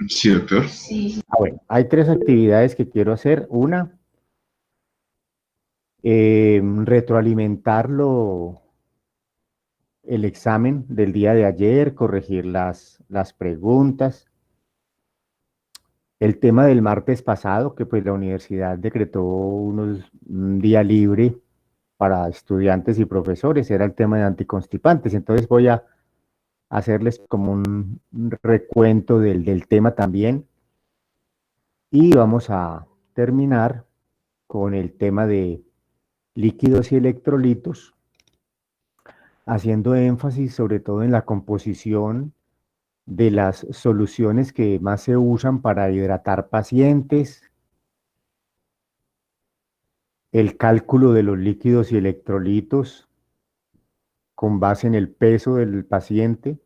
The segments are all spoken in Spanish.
Sí, doctor. Bueno, hay tres actividades que quiero hacer. Una, retroalimentarlo el examen del día de ayer, corregir las preguntas. El tema del martes pasado, que pues la universidad decretó un día libre para estudiantes y profesores, era el tema de anticonstipantes. Entonces voy a hacerles como un recuento del tema también. Y vamos a terminar con el tema de líquidos y electrolitos, haciendo énfasis sobre todo en la composición de las soluciones que más se usan para hidratar pacientes, el cálculo de los líquidos y electrolitos con base en el peso del paciente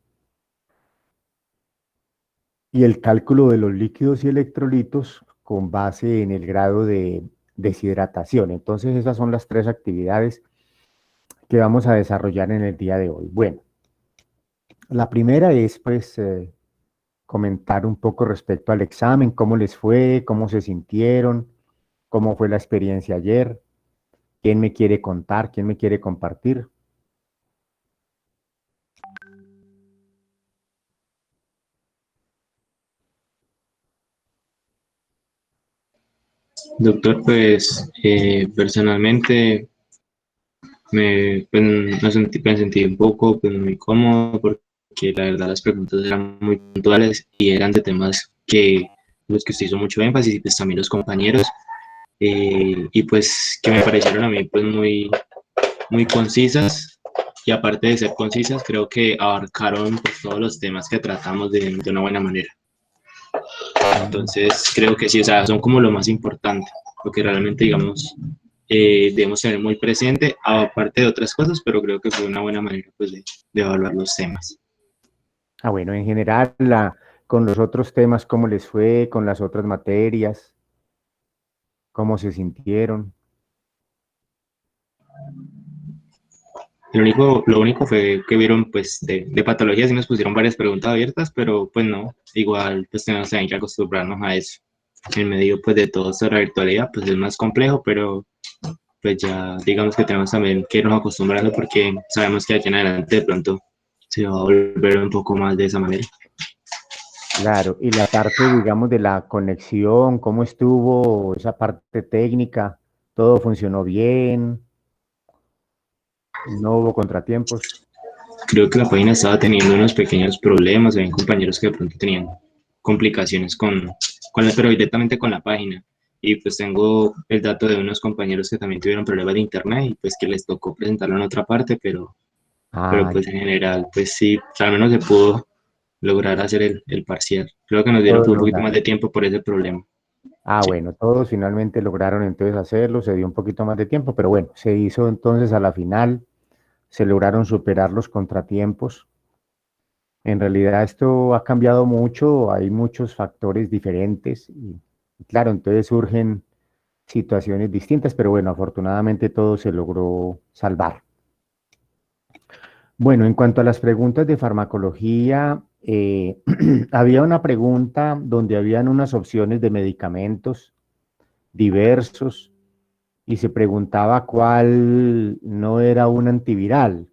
y el cálculo de los líquidos y electrolitos con base en el grado de deshidratación. Entonces esas son las tres actividades que vamos a desarrollar en el día de hoy. Bueno, la primera es pues comentar un poco respecto al examen, cómo les fue, cómo se sintieron, cómo fue la experiencia ayer, quién me quiere contar, quién me quiere compartir. Doctor, pues personalmente me sentí un poco pues, muy cómodo porque la verdad las preguntas eran muy puntuales y eran de temas que los que usted hizo mucho énfasis y pues también los compañeros y pues que me parecieron a mí pues muy concisas y aparte de ser concisas creo que abarcaron pues, todos los temas que tratamos de una buena manera. Entonces creo que sí, o sea, son como lo más importante, lo que realmente, digamos, debemos tener muy presente, aparte de otras cosas, pero creo que fue una buena manera pues, de evaluar los temas. Bueno, en general, con los otros temas, ¿cómo les fue? Con las otras materias, ¿cómo se sintieron? Lo único fue que vieron, pues, de patologías y nos pusieron varias preguntas abiertas, pero pues no, igual, pues tenemos también que acostumbrarnos a eso. En medio, pues, de todo esto de la virtualidad, pues es más complejo, pero pues ya digamos que tenemos también que irnos acostumbrando porque sabemos que aquí en adelante de pronto se va a volver un poco más de esa manera. Claro, y la parte, digamos, de la conexión, ¿cómo estuvo esa parte técnica? ¿Todo funcionó bien? ¿No hubo contratiempos? Creo que la página estaba teniendo unos pequeños problemas, había compañeros que de pronto tenían complicaciones pero directamente con la página. Y pues tengo el dato de unos compañeros que también tuvieron problemas de internet y pues que les tocó presentarlo en otra parte, pero Ah, pues en general, pues sí, o sea, al menos se pudo lograr hacer el parcial. Creo que nos dieron todos un poquito más lograron. de tiempo por ese problema. Sí. Bueno, todos finalmente lograron entonces hacerlo, se dio un poquito más de tiempo, pero bueno, se hizo entonces a la final, se lograron superar los contratiempos. En realidad esto ha cambiado mucho, hay muchos factores diferentes y claro, entonces surgen situaciones distintas, pero bueno, afortunadamente todo se logró salvar. Bueno, en cuanto a las preguntas de farmacología, había una pregunta donde habían unas opciones de medicamentos diversos y se preguntaba cuál no era un antiviral.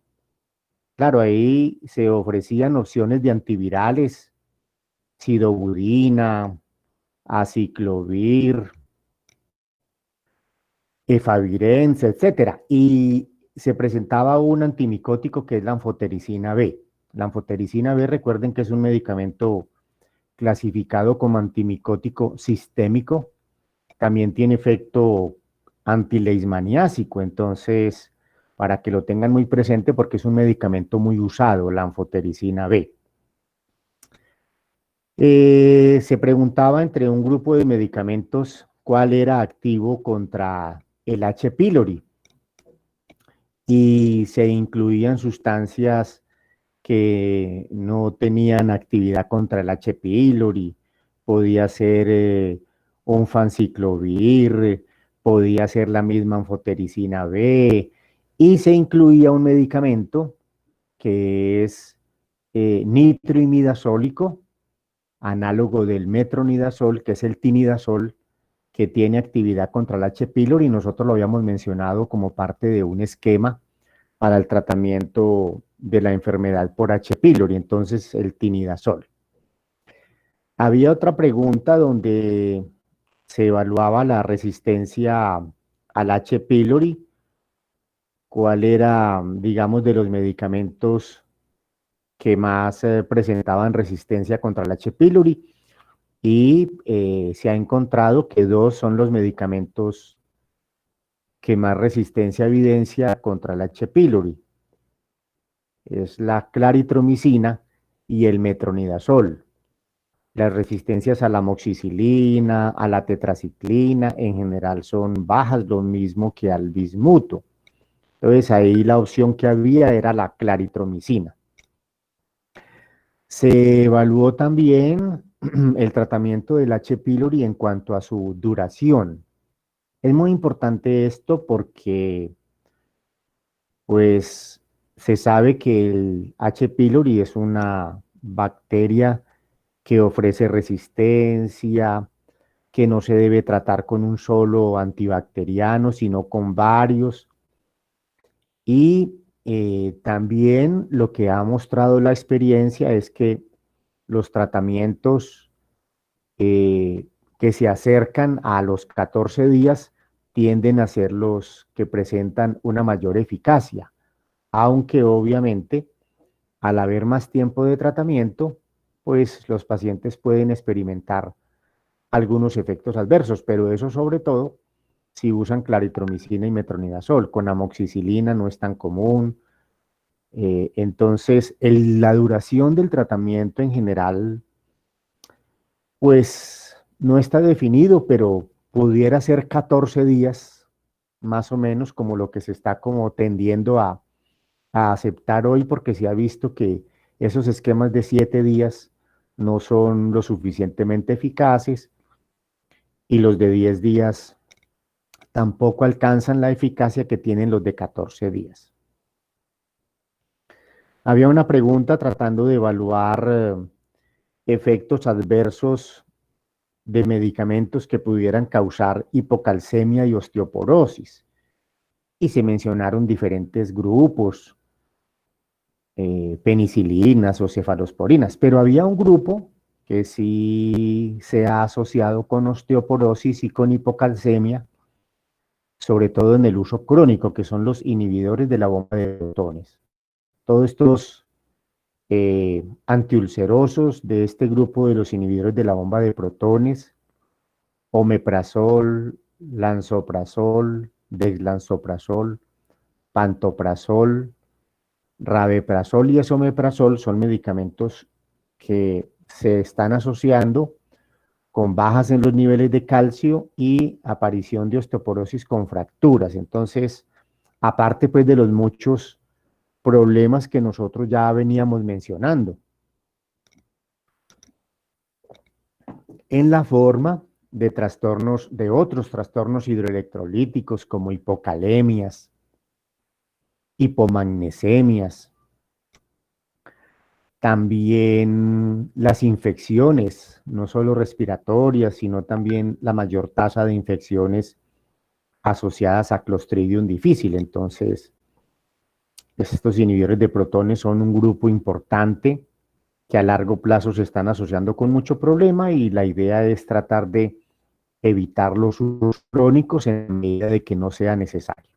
Claro, ahí se ofrecían opciones de antivirales, sidobudina, aciclovir, efavirenz, etcétera. Y se presentaba un antimicótico que es la anfotericina B. La anfotericina B, recuerden que es un medicamento clasificado como antimicótico sistémico. También tiene efecto antileishmaniásico, entonces, para que lo tengan muy presente porque es un medicamento muy usado, la anfotericina B. Se preguntaba entre un grupo de medicamentos cuál era activo contra el H. pylori y se incluían sustancias que no tenían actividad contra el H. pylori, podía ser un fanciclovir, podía ser la misma anfotericina B, y se incluía un medicamento que es nitroimidazólico, análogo del metronidazol, que es el tinidazol, que tiene actividad contra el H. pylori, y nosotros lo habíamos mencionado como parte de un esquema para el tratamiento de la enfermedad por H. pylori, entonces el tinidazol. Había otra pregunta donde se evaluaba la resistencia al H. pylori, cuál era, digamos, de los medicamentos que más presentaban resistencia contra el H. pylori, y se ha encontrado que dos son los medicamentos que más resistencia evidencia contra el H. pylori. Es la claritromicina y el metronidazol. Las resistencias a la amoxicilina, a la tetraciclina, en general son bajas, lo mismo que al bismuto. Entonces ahí la opción que había era la claritromicina. Se evaluó también el tratamiento del H. pylori en cuanto a su duración. Es muy importante esto porque, pues, se sabe que el H. pylori es una bacteria que ofrece resistencia, que no se debe tratar con un solo antibacteriano, sino con varios. Y también lo que ha mostrado la experiencia es que los tratamientos que se acercan a los 14 días tienden a ser los que presentan una mayor eficacia, aunque obviamente al haber más tiempo de tratamiento, pues los pacientes pueden experimentar algunos efectos adversos, pero eso sobre todo si usan claritromicina y metronidazol. Con amoxicilina no es tan común. Entonces, la duración del tratamiento en general, pues no está definido, pero pudiera ser 14 días, más o menos, como lo que se está como tendiendo a aceptar hoy, porque se ha visto que esos esquemas de 7 días no son lo suficientemente eficaces, y los de 10 días tampoco alcanzan la eficacia que tienen los de 14 días. Había una pregunta tratando de evaluar efectos adversos de medicamentos que pudieran causar hipocalcemia y osteoporosis. Y se mencionaron diferentes grupos, penicilinas o cefalosporinas, pero había un grupo que sí se ha asociado con osteoporosis y con hipocalcemia, sobre todo en el uso crónico, que son los inhibidores de la bomba de protones. Todos estos antiulcerosos de este grupo de los inhibidores de la bomba de protones, omeprazol, lansoprazol, deslansoprazol, pantoprazol, rabeprazol y esomeprazol, son medicamentos que se están asociando con bajas en los niveles de calcio y aparición de osteoporosis con fracturas. Entonces, aparte pues de los muchos problemas que nosotros ya veníamos mencionando, en la forma de trastornos, de otros trastornos hidroelectrolíticos como hipocalemias, hipomagnesiemias, también las infecciones, no solo respiratorias, sino también la mayor tasa de infecciones asociadas a Clostridium difficile. Entonces, pues estos inhibidores de protones son un grupo importante que a largo plazo se están asociando con mucho problema, y la idea es tratar de evitar los usos crónicos en medida de que no sea necesario.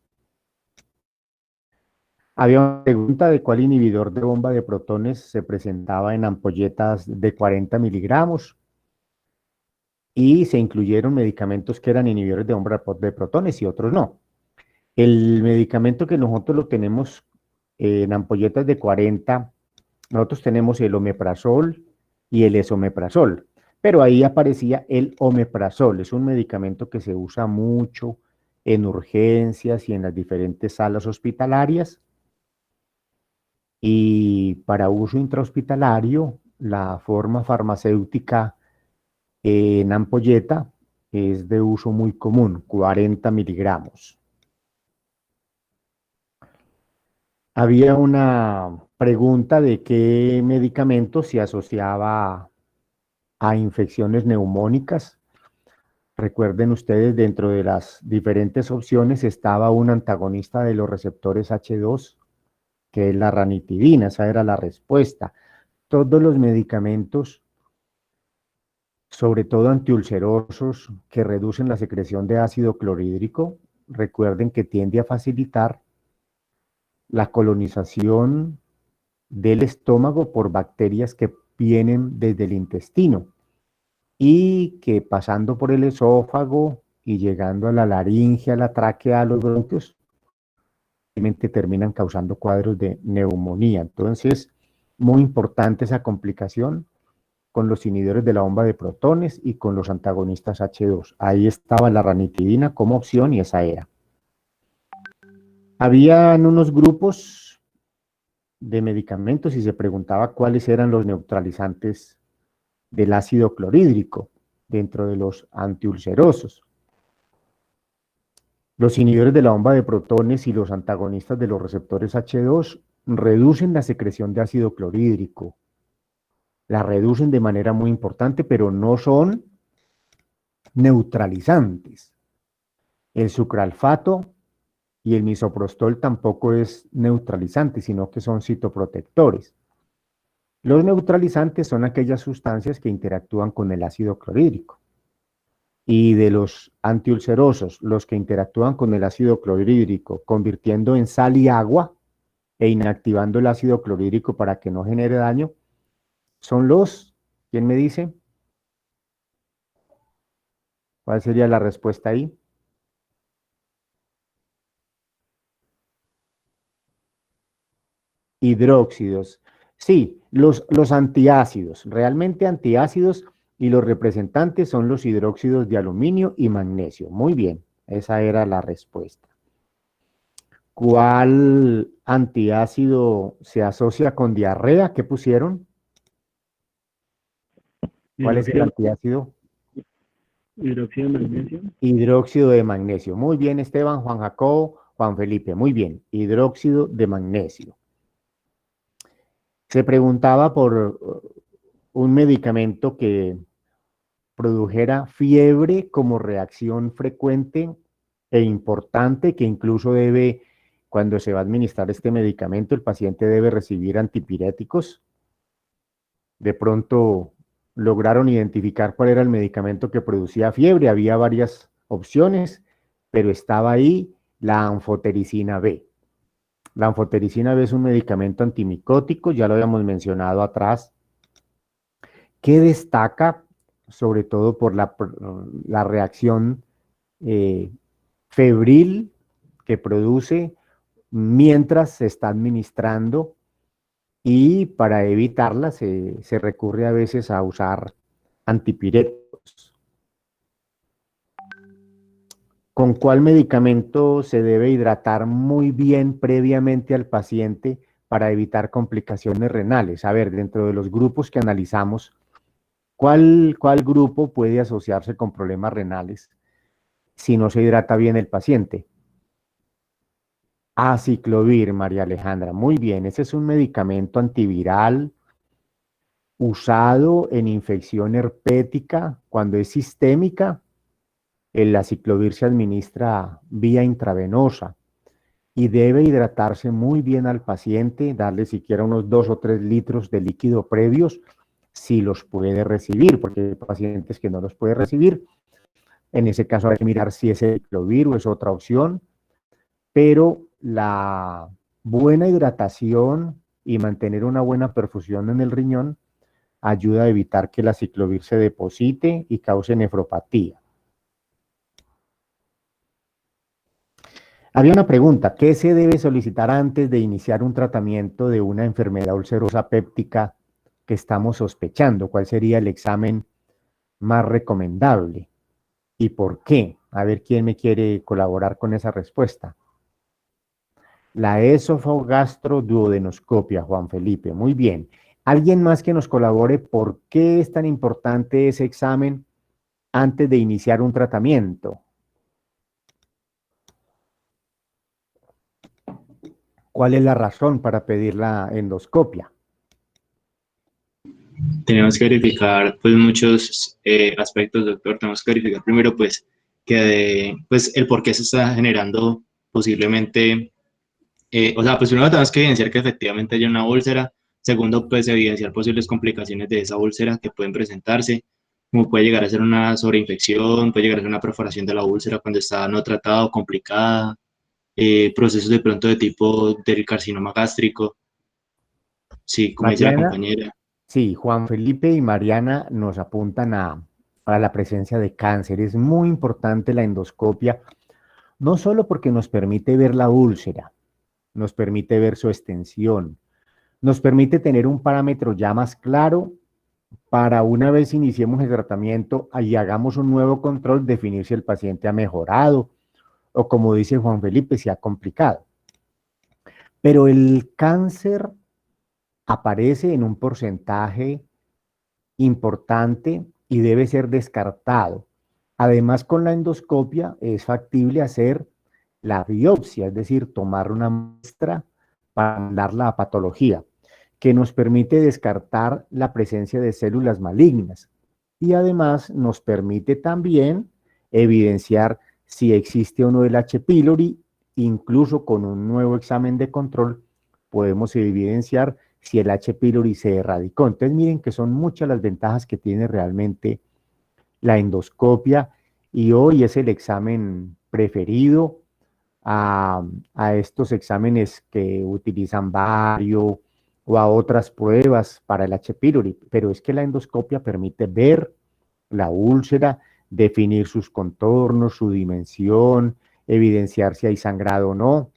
Había una pregunta de cuál inhibidor de bomba de protones se presentaba en ampolletas de 40 miligramos, y se incluyeron medicamentos que eran inhibidores de bomba de protones y otros no. El medicamento que nosotros lo tenemos en ampolletas de 40, nosotros tenemos el omeprazol y el esomeprazol, pero ahí aparecía el omeprazol. Es un medicamento que se usa mucho en urgencias y en las diferentes salas hospitalarias. Y para uso intrahospitalario, la forma farmacéutica en ampolleta es de uso muy común, 40 miligramos. Había una pregunta de qué medicamento se asociaba a infecciones neumónicas. Recuerden ustedes, dentro de las diferentes opciones estaba un antagonista de los receptores H2, que es la ranitidina. Esa era la respuesta. Todos los medicamentos, sobre todo antiulcerosos, que reducen la secreción de ácido clorhídrico, recuerden que tiende a facilitar la colonización del estómago por bacterias que vienen desde el intestino y que, pasando por el esófago y llegando a la laringe, a la tráquea, a los bronquios, realmente terminan causando cuadros de neumonía. Entonces, muy importante esa complicación con los inhibidores de la bomba de protones y con los antagonistas H2. Ahí estaba la ranitidina como opción y esa era. Habían unos grupos de medicamentos y se preguntaba cuáles eran los neutralizantes del ácido clorhídrico dentro de los antiulcerosos. Los inhibidores de la bomba de protones y los antagonistas de los receptores H2 reducen la secreción de ácido clorhídrico. La reducen de manera muy importante, pero no son neutralizantes. El sucralfato y el misoprostol tampoco es neutralizante, sino que son citoprotectores. Los neutralizantes son aquellas sustancias que interactúan con el ácido clorhídrico. Y de los antiulcerosos, los que interactúan con el ácido clorhídrico, convirtiendo en sal y agua e inactivando el ácido clorhídrico para que no genere daño, son los, ¿quién me dice? ¿Cuál sería la respuesta ahí? Hidróxidos. Sí, los antiácidos, realmente antiácidos, y los representantes son los hidróxidos de aluminio y magnesio. Muy bien, esa era la respuesta. ¿Cuál antiácido se asocia con diarrea? ¿Qué pusieron? ¿Cuál es el antiácido? Hidróxido de magnesio. Hidróxido de magnesio. Muy bien, Esteban, Juan Jacobo, Juan Felipe. Muy bien, hidróxido de magnesio. Se preguntaba por un medicamento que produjera fiebre como reacción frecuente e importante, que incluso debe, cuando se va a administrar este medicamento, el paciente debe recibir antipiréticos. De pronto lograron identificar cuál era el medicamento que producía fiebre. Había varias opciones, pero estaba ahí la anfotericina B. La anfotericina B es un medicamento antimicótico, ya lo habíamos mencionado atrás, que destaca sobre todo por la reacción febril que produce mientras se está administrando, y para evitarla se recurre a veces a usar antipiréticos. ¿Con cuál medicamento se debe hidratar muy bien previamente al paciente para evitar complicaciones renales? A ver, dentro de los grupos que analizamos, ¿cuál grupo puede asociarse con problemas renales si no se hidrata bien el paciente? Aciclovir, María Alejandra. Muy bien, ese es un medicamento antiviral usado en infección herpética. Cuando es sistémica, el aciclovir se administra vía intravenosa y debe hidratarse muy bien al paciente, darle siquiera unos 2 o 3 litros de líquido previos, si los puede recibir, porque hay pacientes que no los puede recibir. En ese caso hay que mirar si es el aciclovir o es otra opción, pero la buena hidratación y mantener una buena perfusión en el riñón ayuda a evitar que el aciclovir se deposite y cause nefropatía. Había una pregunta: ¿qué se debe solicitar antes de iniciar un tratamiento de una enfermedad ulcerosa péptica que estamos sospechando? ¿Cuál sería el examen más recomendable y por qué? A ver quién me quiere colaborar con esa respuesta. La esofagastroduodenoscopia, Juan Felipe. Muy bien. ¿Alguien más que nos colabore por qué es tan importante ese examen antes de iniciar un tratamiento? ¿Cuál es la razón para pedir la endoscopia? tenemos que verificar pues muchos aspectos, doctor. Tenemos que verificar primero pues pues el por qué se está generando posiblemente, o sea, pues primero tenemos que evidenciar que efectivamente haya una úlcera. Segundo, pues evidenciar posibles complicaciones de esa úlcera que pueden presentarse, como puede llegar a ser una sobreinfección, puede llegar a ser una perforación de la úlcera cuando está no tratada o complicada, procesos de pronto de tipo del carcinoma gástrico, sí, como dice la Mariana, compañera. sí, Juan Felipe y Mariana nos apuntan a la presencia de cáncer. Es muy importante la endoscopia, no solo porque nos permite ver la úlcera, nos permite ver su extensión, nos permite tener un parámetro ya más claro para una vez iniciemos el tratamiento y hagamos un nuevo control, definir si el paciente ha mejorado o, como dice Juan Felipe, si ha complicado. Pero el cáncer aparece en un porcentaje importante y debe ser descartado. Además, con la endoscopia es factible hacer la biopsia, es decir, tomar una muestra para mandarla a patología, que nos permite descartar la presencia de células malignas y además nos permite también evidenciar si existe o no el H. pylori. Incluso con un nuevo examen de control podemos evidenciar si el H. pylori se erradicó. Entonces miren que son muchas las ventajas que tiene realmente la endoscopia y hoy es el examen preferido a estos exámenes que utilizan bario o a otras pruebas para el H. pylori, pero es que la endoscopia permite ver la úlcera, definir sus contornos, su dimensión, evidenciar si hay sangrado o no,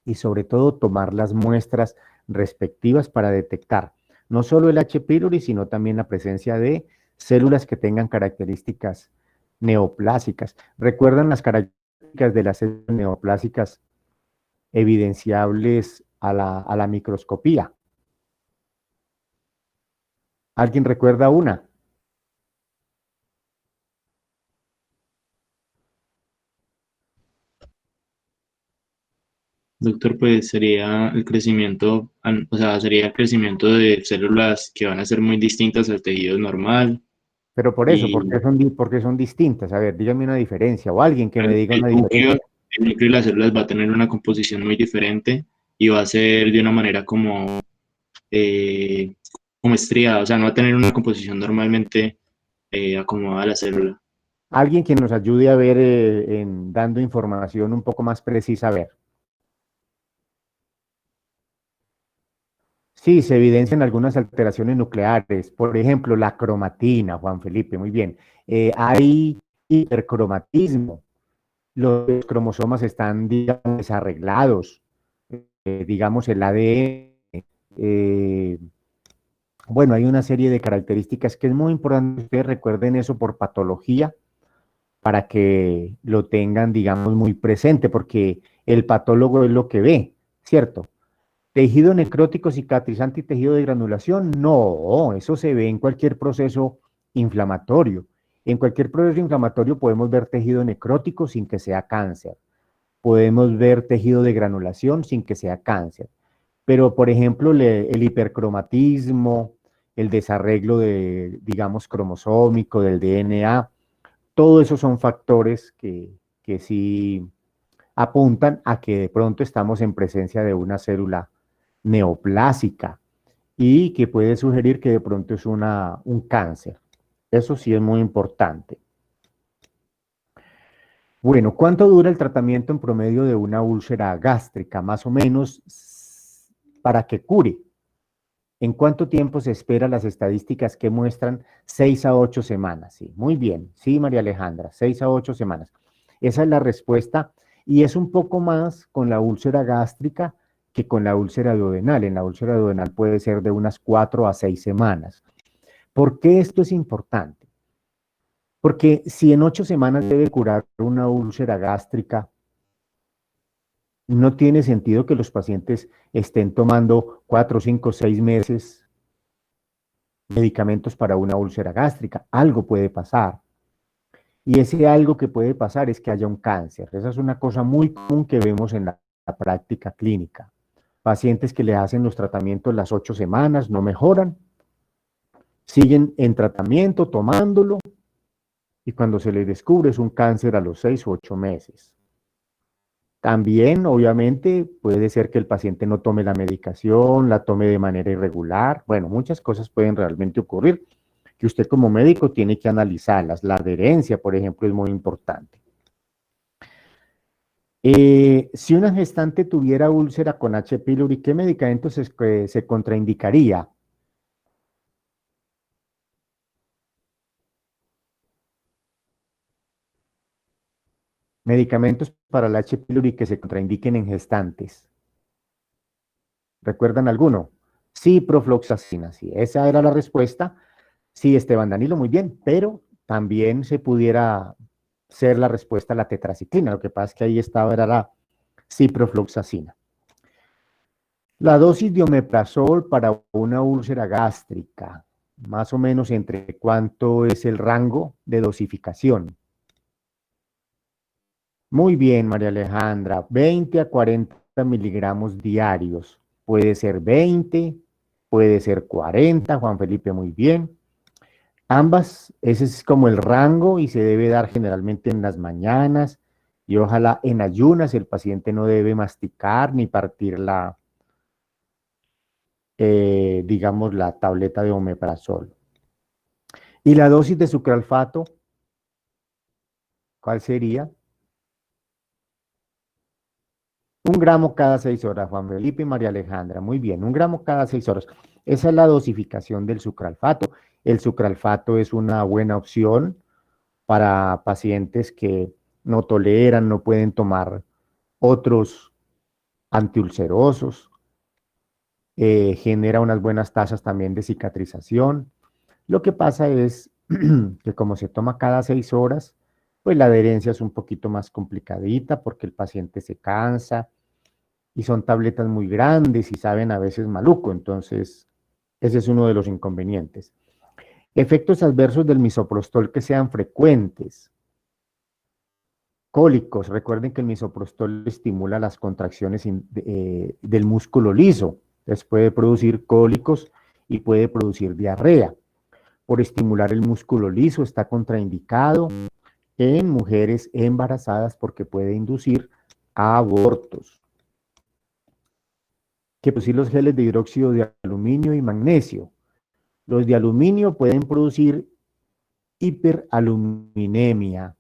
y sobre todo tomar las muestras respectivas para detectar no solo el H. pylori, sino también la presencia de células que tengan características neoplásicas. ¿Recuerdan las características de las células neoplásicas evidenciables a la microscopía? ¿Alguien recuerda una? Doctor, pues sería el crecimiento, o sea, sería el crecimiento de células que van a ser muy distintas al tejido normal Pero por eso, y porque son distintas. A ver, dígame una diferencia o alguien que me diga el una núcleo, diferencia. el núcleo de las células va a tener una composición muy diferente y va a ser de una manera eh, como estriada, o sea, no va a tener una composición normalmente acomodada a la célula. Alguien que nos ayude a ver, dando información un poco más precisa, a ver. Sí, se evidencian algunas alteraciones nucleares, por ejemplo, la cromatina, Juan Felipe, muy bien. Hay hipercromatismo, los cromosomas están, digamos, desarreglados, digamos, el ADN. Bueno, hay una serie de características que es muy importante que ustedes recuerden eso por patología, para que lo tengan, digamos, muy presente, porque el patólogo es lo que ve, ¿cierto? Tejido necrótico, cicatrizante y tejido de granulación, no, eso se ve en cualquier proceso inflamatorio. En cualquier proceso inflamatorio podemos ver tejido necrótico sin que sea cáncer. Podemos ver tejido de granulación sin que sea cáncer. Pero, por ejemplo, el hipercromatismo, el desarreglo de, digamos, cromosómico del DNA, todo eso son factores que sí apuntan a que de pronto estamos en presencia de una célula neoplásica y que puede sugerir que de pronto es un cáncer. Eso sí es muy importante. Bueno, ¿cuánto dura el tratamiento en promedio de una úlcera gástrica? Más o menos para que cure. ¿En cuánto tiempo se espera? Las estadísticas que muestran 6 a 8 semanas. Sí, muy bien. Sí, María Alejandra, 6 a 8 semanas. Esa es la respuesta y es un poco más con la úlcera gástrica que con la úlcera duodenal. En la úlcera duodenal puede ser de unas 4 a 6 semanas. ¿Por qué esto es importante? Porque si en 8 semanas debe curar una úlcera gástrica, no tiene sentido que los pacientes estén tomando 4, 5, 6 meses medicamentos para una úlcera gástrica. Algo puede pasar. Y ese algo que puede pasar es que haya un cáncer. Esa es una cosa muy común que vemos en la práctica clínica. Pacientes que le hacen los tratamientos las 8 semanas, no mejoran, siguen en tratamiento, tomándolo, y cuando se les descubre es un cáncer a los 6 u 8 meses. También, obviamente, puede ser que el paciente no tome la medicación, la tome de manera irregular. Bueno, muchas cosas pueden realmente ocurrir que usted como médico tiene que analizarlas. La adherencia, por ejemplo, es muy importante. Si una gestante tuviera úlcera con H. pylori, ¿qué medicamentos se contraindicaría? Medicamentos para la H. pylori que se contraindiquen en gestantes. ¿Recuerdan alguno? Ciprofloxacina, sí, esa era la respuesta. Sí, Esteban Danilo, muy bien, pero también se pudiera ser la respuesta a la tetraciclina. Lo que pasa es que ahí estaba, era la ciprofloxacina. La dosis de omeprazol para una úlcera gástrica, más o menos entre cuánto es el rango de dosificación. Muy bien, María Alejandra, 20 a 40 miligramos diarios. Puede ser 20, puede ser 40, Juan Felipe, muy bien. Ambas, ese es como el rango y se debe dar generalmente en las mañanas y ojalá en ayunas. El paciente no debe masticar ni partir digamos, la tableta de omeprazol. ¿Y la dosis de sucralfato? ¿Cuál sería? 1 gramo cada 6 horas, Juan Felipe y María Alejandra. Muy bien, 1 gramo cada 6 horas. Esa es la dosificación del sucralfato. El sucralfato es una buena opción para pacientes que no toleran, no pueden tomar otros antiulcerosos. Genera unas buenas tasas también de cicatrización. Lo que pasa es que como se toma cada 6 horas, pues la adherencia es un poquito más complicadita porque el paciente se cansa y son tabletas muy grandes y saben a veces maluco, entonces ese es uno de los inconvenientes. Efectos adversos del misoprostol que sean frecuentes. Cólicos, recuerden que el misoprostol estimula las contracciones del músculo liso, entonces puede producir cólicos y puede producir diarrea. Por estimular el músculo liso está contraindicado en mujeres embarazadas porque puede inducir a abortos. Que producir los geles de hidróxido de aluminio y magnesio. Los de aluminio pueden producir hiperaluminemia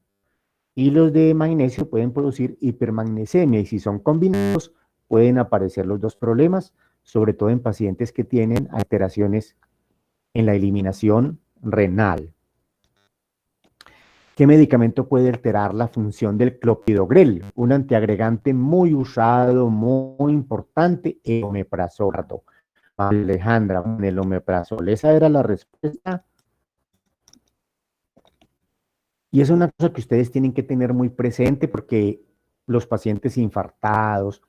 y los de magnesio pueden producir hipermagnesemia y si son combinados pueden aparecer los dos problemas, sobre todo en pacientes que tienen alteraciones en la eliminación renal. ¿Qué medicamento puede alterar la función del clopidogrel? Un antiagregante muy usado, muy importante, el omeprazol. Alejandra, el omeprazol, esa era la respuesta. Y es una cosa que ustedes tienen que tener muy presente porque los pacientes infartados,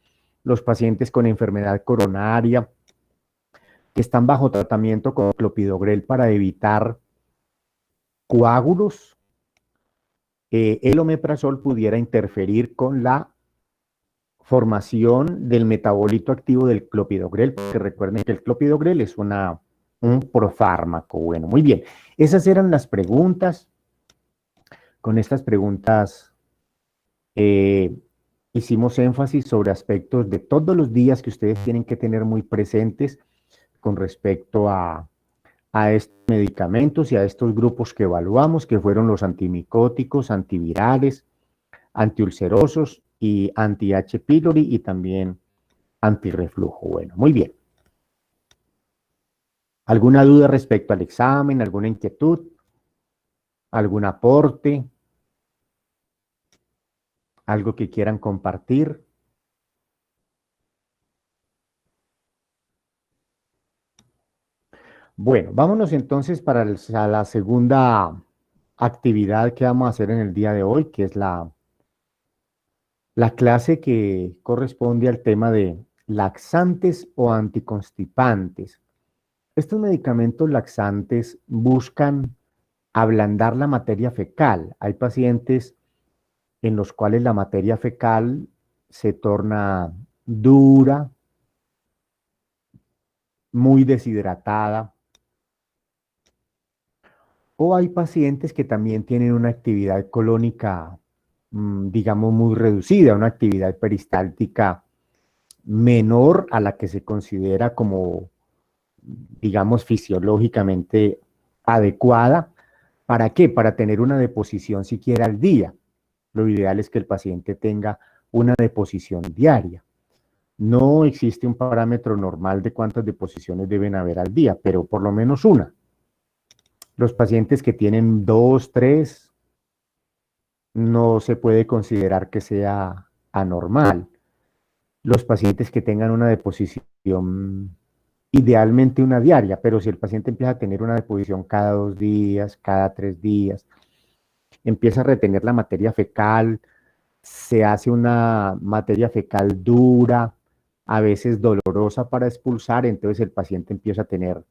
los pacientes con enfermedad coronaria, que están bajo tratamiento con clopidogrel para evitar coágulos, el omeprazol pudiera interferir con la formación del metabolito activo del clopidogrel, porque recuerden que el clopidogrel es un profármaco. Bueno, muy bien. Esas eran las preguntas. Con estas preguntas hicimos énfasis sobre aspectos de todos los días que ustedes tienen que tener muy presentes con respecto a estos medicamentos y a estos grupos que evaluamos, que fueron los antimicóticos, antivirales, antiulcerosos y anti-H. pylori y también antirreflujo. Bueno, muy bien. ¿Alguna duda respecto al examen? ¿Alguna inquietud? ¿Algún aporte? ¿Algo que quieran compartir? Bueno, vámonos entonces para la segunda actividad que vamos a hacer en el día de hoy, que es la clase que corresponde al tema de laxantes o anticonstipantes. Estos medicamentos laxantes buscan ablandar la materia fecal. Hay pacientes en los cuales la materia fecal se torna dura, muy deshidratada, O hay pacientes que también tienen una actividad colónica, digamos, muy reducida, una actividad peristáltica menor a la que se considera como, digamos, fisiológicamente adecuada. ¿Para qué? Para tener una deposición siquiera al día. Lo ideal es que el paciente tenga una deposición diaria. No existe un parámetro normal de cuántas deposiciones deben haber al día, pero por lo menos una. Los pacientes que tienen 2, 3, no se puede considerar que sea anormal. Los pacientes que tengan una deposición, idealmente una diaria, pero si el paciente empieza a tener una deposición cada 2 días, cada 3 días, empieza a retener la materia fecal, se hace una materia fecal dura, a veces dolorosa para expulsar, entonces el paciente empieza a tener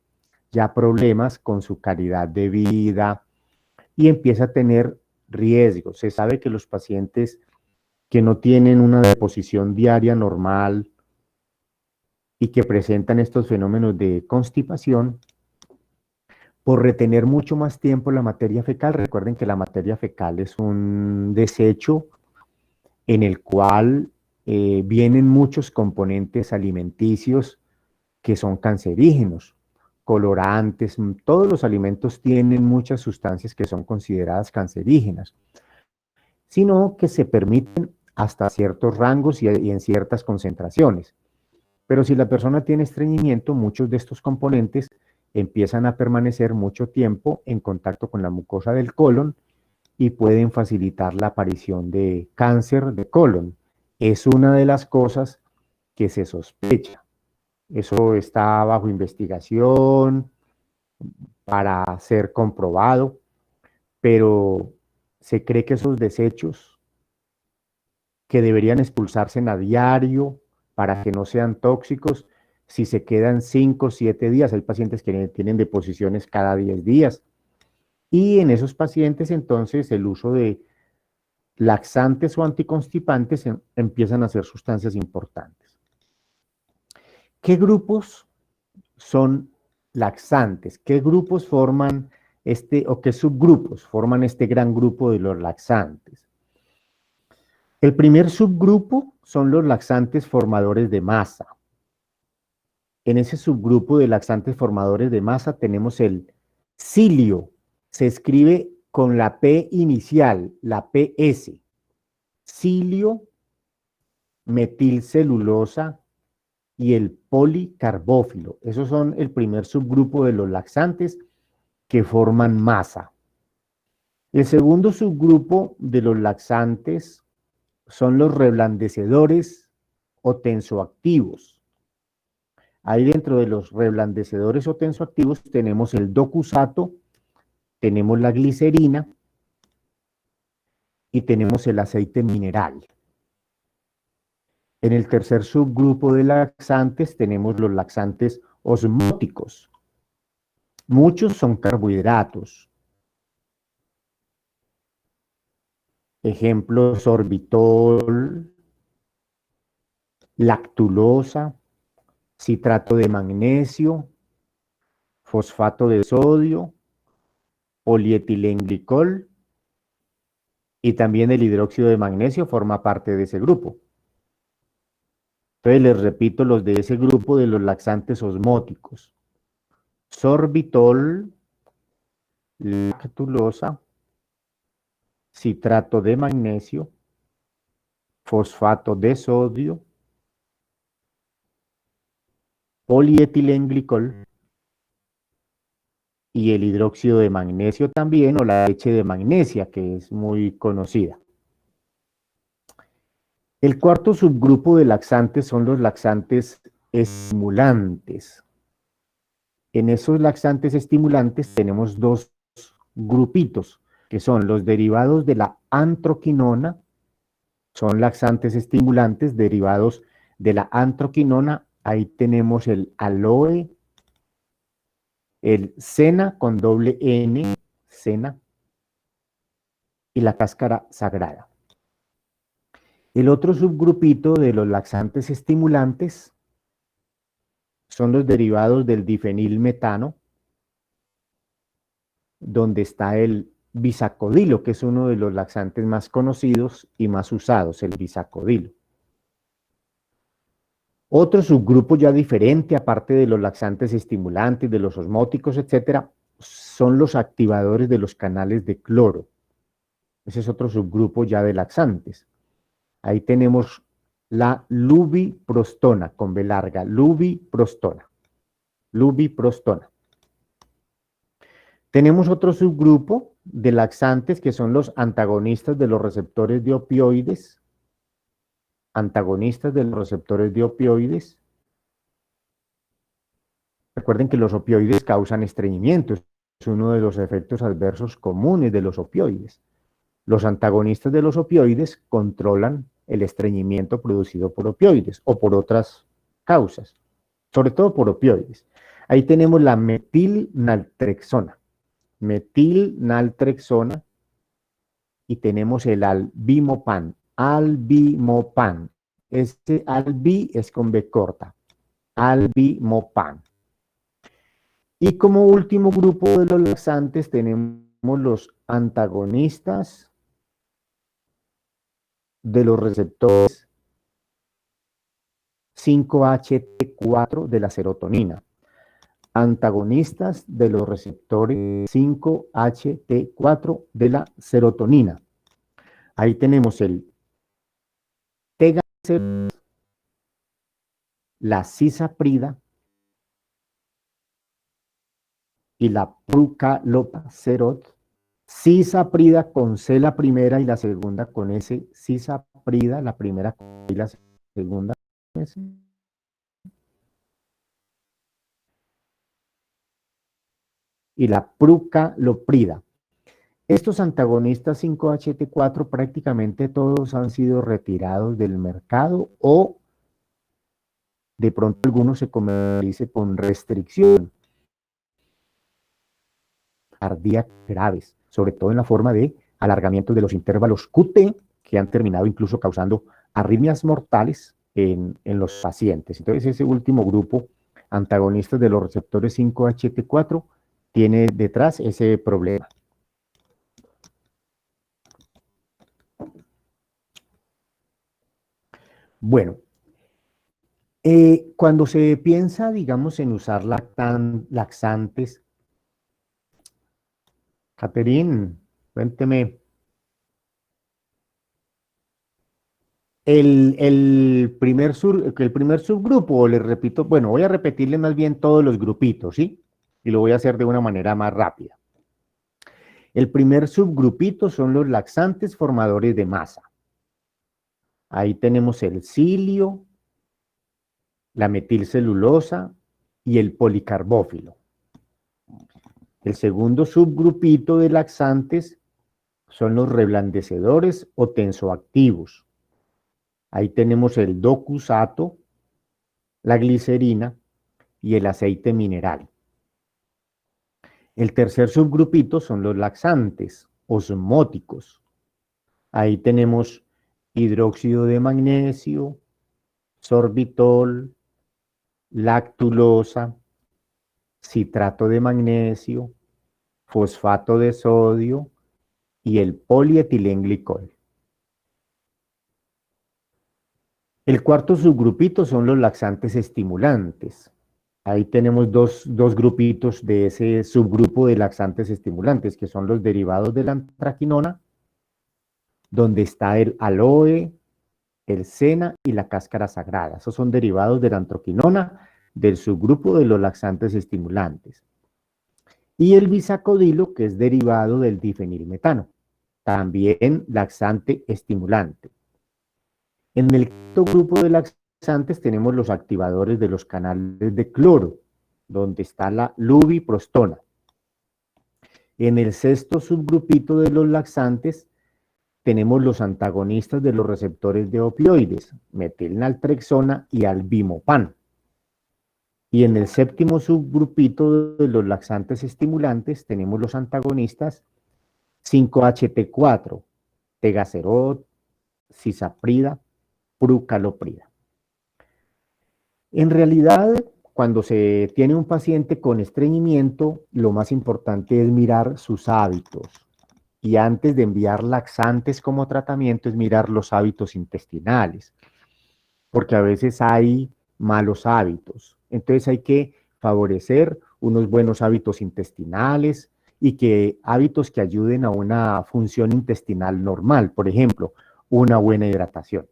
ya problemas con su calidad de vida y empieza a tener riesgos. Se sabe que los pacientes que no tienen una deposición diaria normal y que presentan estos fenómenos de constipación, por retener mucho más tiempo la materia fecal, recuerden que la materia fecal es un desecho en el cual vienen muchos componentes alimenticios que son cancerígenos, colorantes, todos los alimentos tienen muchas sustancias que son consideradas cancerígenas, sino que se permiten hasta ciertos rangos y en ciertas concentraciones. Pero si la persona tiene estreñimiento, muchos de estos componentes empiezan a permanecer mucho tiempo en contacto con la mucosa del colon y pueden facilitar la aparición de cáncer de colon. Es una de las cosas que se sospecha. Eso está bajo investigación para ser comprobado, pero se cree que esos desechos que deberían expulsarse a diario para que no sean tóxicos, si se quedan 5 o 7 días, hay pacientes que tienen deposiciones cada 10 días, y en esos pacientes entonces el uso de laxantes o anticonstipantes empiezan a ser sustancias importantes. ¿Qué grupos son laxantes? ¿Qué grupos forman o qué subgrupos forman este gran grupo de los laxantes? El primer subgrupo son los laxantes formadores de masa. En ese subgrupo de laxantes formadores de masa tenemos el silio. Se escribe con la P inicial, la PS. Silio, metilcelulosa y el policarbófilo. Esos son el primer subgrupo de los laxantes que forman masa. El segundo subgrupo de los laxantes son los reblandecedores o tensoactivos. Ahí dentro de los reblandecedores o tensoactivos tenemos el docusato, tenemos la glicerina y tenemos el aceite mineral. En el tercer subgrupo de laxantes tenemos los laxantes osmóticos. Muchos son carbohidratos. Ejemplos: sorbitol, lactulosa, citrato de magnesio, fosfato de sodio, polietilenglicol y también el hidróxido de magnesio forma parte de ese grupo. Entonces les repito los de ese grupo de los laxantes osmóticos: sorbitol, lactulosa, citrato de magnesio, fosfato de sodio, polietilenglicol y el hidróxido de magnesio también, o la leche de magnesia, que es muy conocida. El cuarto subgrupo de laxantes son los laxantes estimulantes. En esos laxantes estimulantes tenemos dos grupitos, que son los derivados de la antroquinona, son laxantes estimulantes derivados de la antroquinona. Ahí tenemos el aloe, el cena con doble N, cena, y la cáscara sagrada. El otro subgrupito de los laxantes estimulantes son los derivados del difenilmetano, donde está el bisacodilo, que es uno de los laxantes más conocidos y más usados, el bisacodilo. Otro subgrupo ya diferente, aparte de los laxantes estimulantes, de los osmóticos, etcétera, son los activadores de los canales de cloro. Ese es otro subgrupo ya de laxantes. Ahí tenemos la lubiprostona, con B larga, lubiprostona. Lubiprostona. Tenemos otro subgrupo de laxantes que son los antagonistas de los receptores de opioides. Antagonistas de los receptores de opioides. Recuerden que los opioides causan estreñimiento. Es uno de los efectos adversos comunes de los opioides. Los antagonistas de los opioides controlan el estreñimiento producido por opioides o por otras causas, sobre todo por opioides. Ahí tenemos la metilnaltrexona. Metilnaltrexona y tenemos el albimopan. Albimopan. Este albi es con B corta. Albimopan. Y como último grupo de los laxantes tenemos los antagonistas de los receptores 5-HT4 de la serotonina. Antagonistas de los receptores 5-HT4 de la serotonina. Ahí tenemos el tegaserot, la cisaprida y la prucaloserot. Cisaprida con C la primera y la segunda con S. Cisaprida, la primera con C y la segunda con S. Y la prucaloprida. Estos antagonistas 5-HT4 prácticamente todos han sido retirados del mercado o de pronto algunos se comercializan con restricción cardíacas graves, sobre todo en la forma de alargamiento de los intervalos QT, que han terminado incluso causando arritmias mortales en los pacientes. Entonces ese último grupo, antagonistas de los receptores 5-HT4, tiene detrás ese problema. Bueno, cuando se piensa, digamos, en usar laxantes, Catherine, cuénteme, el primer subgrupo, les repito, bueno, voy a repetirle más bien todos los grupitos, ¿sí? Y lo voy a hacer de una manera más rápida. El primer subgrupito son los laxantes formadores de masa. Ahí tenemos el cilio, la metilcelulosa y el policarbófilo. El segundo subgrupito de laxantes son los reblandecedores o tensoactivos. Ahí tenemos el docusato, la glicerina y el aceite mineral. El tercer subgrupito son los laxantes osmóticos. Ahí tenemos hidróxido de magnesio, sorbitol, lactulosa, citrato de magnesio, fosfato de sodio y el polietilenglicol. El cuarto subgrupito son los laxantes estimulantes. Ahí tenemos dos grupitos de ese subgrupo de laxantes estimulantes, que son los derivados de la antraquinona, donde está el aloe, el sena y la cáscara sagrada. Esos son derivados de la antraquinona del subgrupo de los laxantes estimulantes. Y el bisacodilo, que es derivado del difenilmetano, también laxante estimulante. En el quinto grupo de laxantes tenemos los activadores de los canales de cloro, donde está la lubiprostona. En el sexto subgrupito de los laxantes tenemos los antagonistas de los receptores de opioides, metilnaltrexona y albimopan. Y en el séptimo subgrupito de los laxantes estimulantes tenemos los antagonistas 5-HT4, tegaserot, cisaprida, prucaloprida. En realidad, cuando se tiene un paciente con estreñimiento, lo más importante es mirar sus hábitos. Y antes de enviar laxantes como tratamiento, es mirar los hábitos intestinales, porque a veces hay malos hábitos. Entonces hay que favorecer unos buenos hábitos intestinales y que hábitos que ayuden a una función intestinal normal. Por ejemplo, una buena hidratación.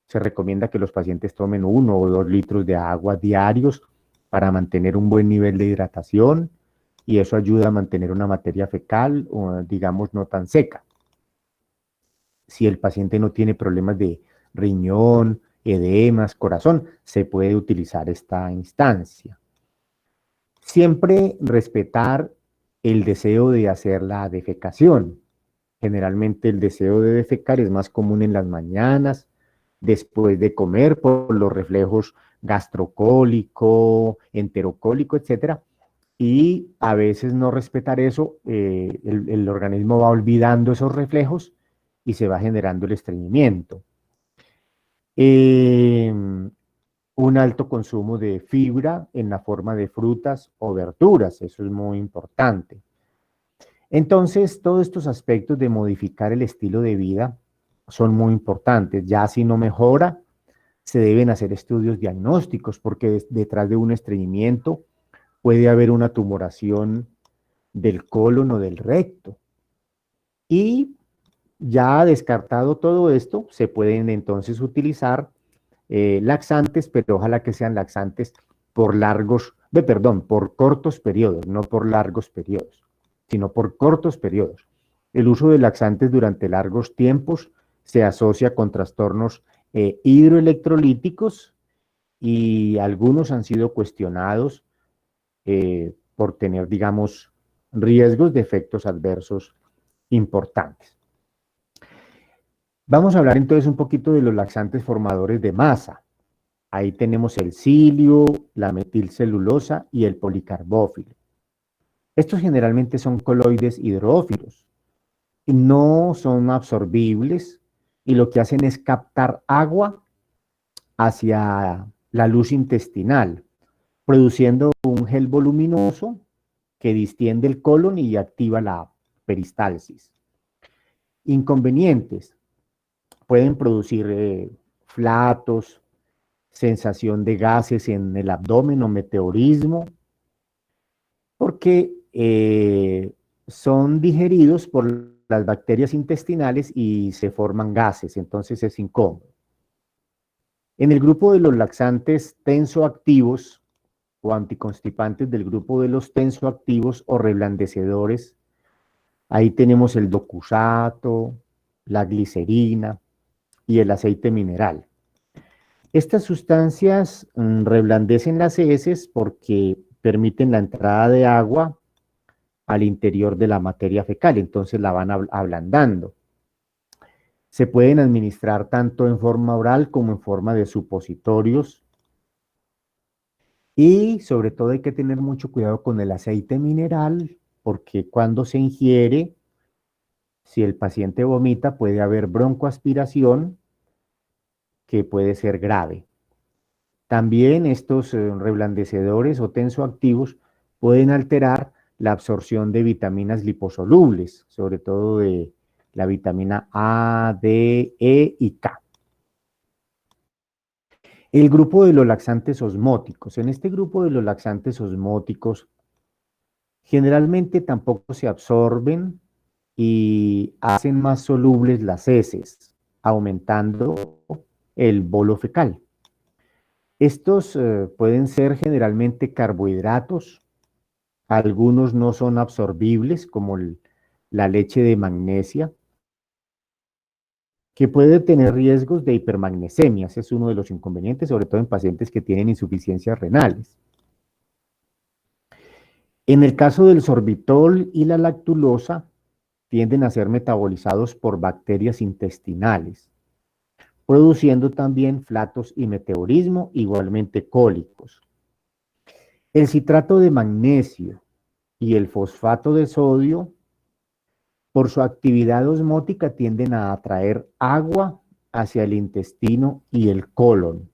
Se recomienda que los pacientes tomen 1 o 2 litros de agua diarios para mantener un buen nivel de hidratación y eso ayuda a mantener una materia fecal, o, digamos, no tan seca. Si el paciente no tiene problemas de riñón, edemas, corazón, se puede utilizar esta instancia. Siempre respetar el deseo de hacer la defecación. Generalmente el deseo de defecar es más común en las mañanas, después de comer, por los reflejos gastrocólico, enterocólico, etcétera. Y a veces no respetar eso, el organismo va olvidando esos reflejos y se va generando el estreñimiento. Un alto consumo de fibra en la forma de frutas o verduras, eso es muy importante. Entonces, todos estos aspectos de modificar el estilo de vida son muy importantes. Ya si no mejora, se deben hacer estudios diagnósticos porque detrás de un estreñimiento puede haber una tumoración del colon o del recto. Y ya descartado todo esto, se pueden entonces utilizar laxantes, pero ojalá que sean laxantes por por cortos periodos, no por largos periodos, sino por cortos periodos. El uso de laxantes durante largos tiempos se asocia con trastornos hidroelectrolíticos y algunos han sido cuestionados por tener, digamos, riesgos de efectos adversos importantes. Vamos a hablar entonces un poquito de los laxantes formadores de masa. Ahí tenemos el cilio, la metilcelulosa y el policarbófilo. Estos generalmente son coloides hidrófilos. No son absorbibles y lo que hacen es captar agua hacia la luz intestinal, produciendo un gel voluminoso que distiende el colon y activa la peristalsis. Inconvenientes. Pueden producir flatos, sensación de gases en el abdomen o meteorismo, porque son digeridos por las bacterias intestinales y se forman gases, entonces es incómodo. En el grupo de los laxantes tensoactivos o anticonstipantes del grupo de los tensoactivos o reblandecedores, ahí tenemos el docusato, la glicerina y el aceite mineral. Estas sustancias reblandecen las heces porque permiten la entrada de agua al interior de la materia fecal, entonces la van ablandando. Se pueden administrar tanto en forma oral como en forma de supositorios. Y sobre todo hay que tener mucho cuidado con el aceite mineral, porque cuando se ingiere, si el paciente vomita, puede haber broncoaspiración, que puede ser grave. También estos reblandecedores o tensoactivos pueden alterar la absorción de vitaminas liposolubles, sobre todo de la vitamina A, D, E y K. El grupo de los laxantes osmóticos. En este grupo de los laxantes osmóticos, generalmente tampoco se absorben y hacen más solubles las heces, aumentando el bolo fecal. Estos pueden ser generalmente carbohidratos, algunos no son absorbibles, como la leche de magnesia, que puede tener riesgos de hipermagnesemia. Ese es uno de los inconvenientes, sobre todo en pacientes que tienen insuficiencias renales. En el caso del sorbitol y la lactulosa, tienden a ser metabolizados por bacterias intestinales, produciendo también flatos y meteorismo, igualmente cólicos. El citrato de magnesio y el fosfato de sodio, por su actividad osmótica, tienden a atraer agua hacia el intestino y el colon.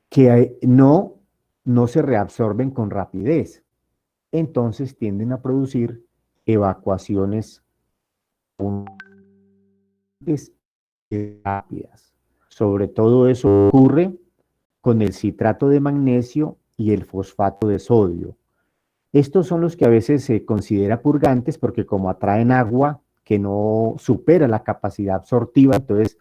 que no se reabsorben con rapidez. Entonces tienden a producir evacuaciones rápidas. Sobre todo eso ocurre con el citrato de magnesio y el fosfato de sodio. Estos son los que a veces se considera purgantes porque como atraen agua que no supera la capacidad absortiva, entonces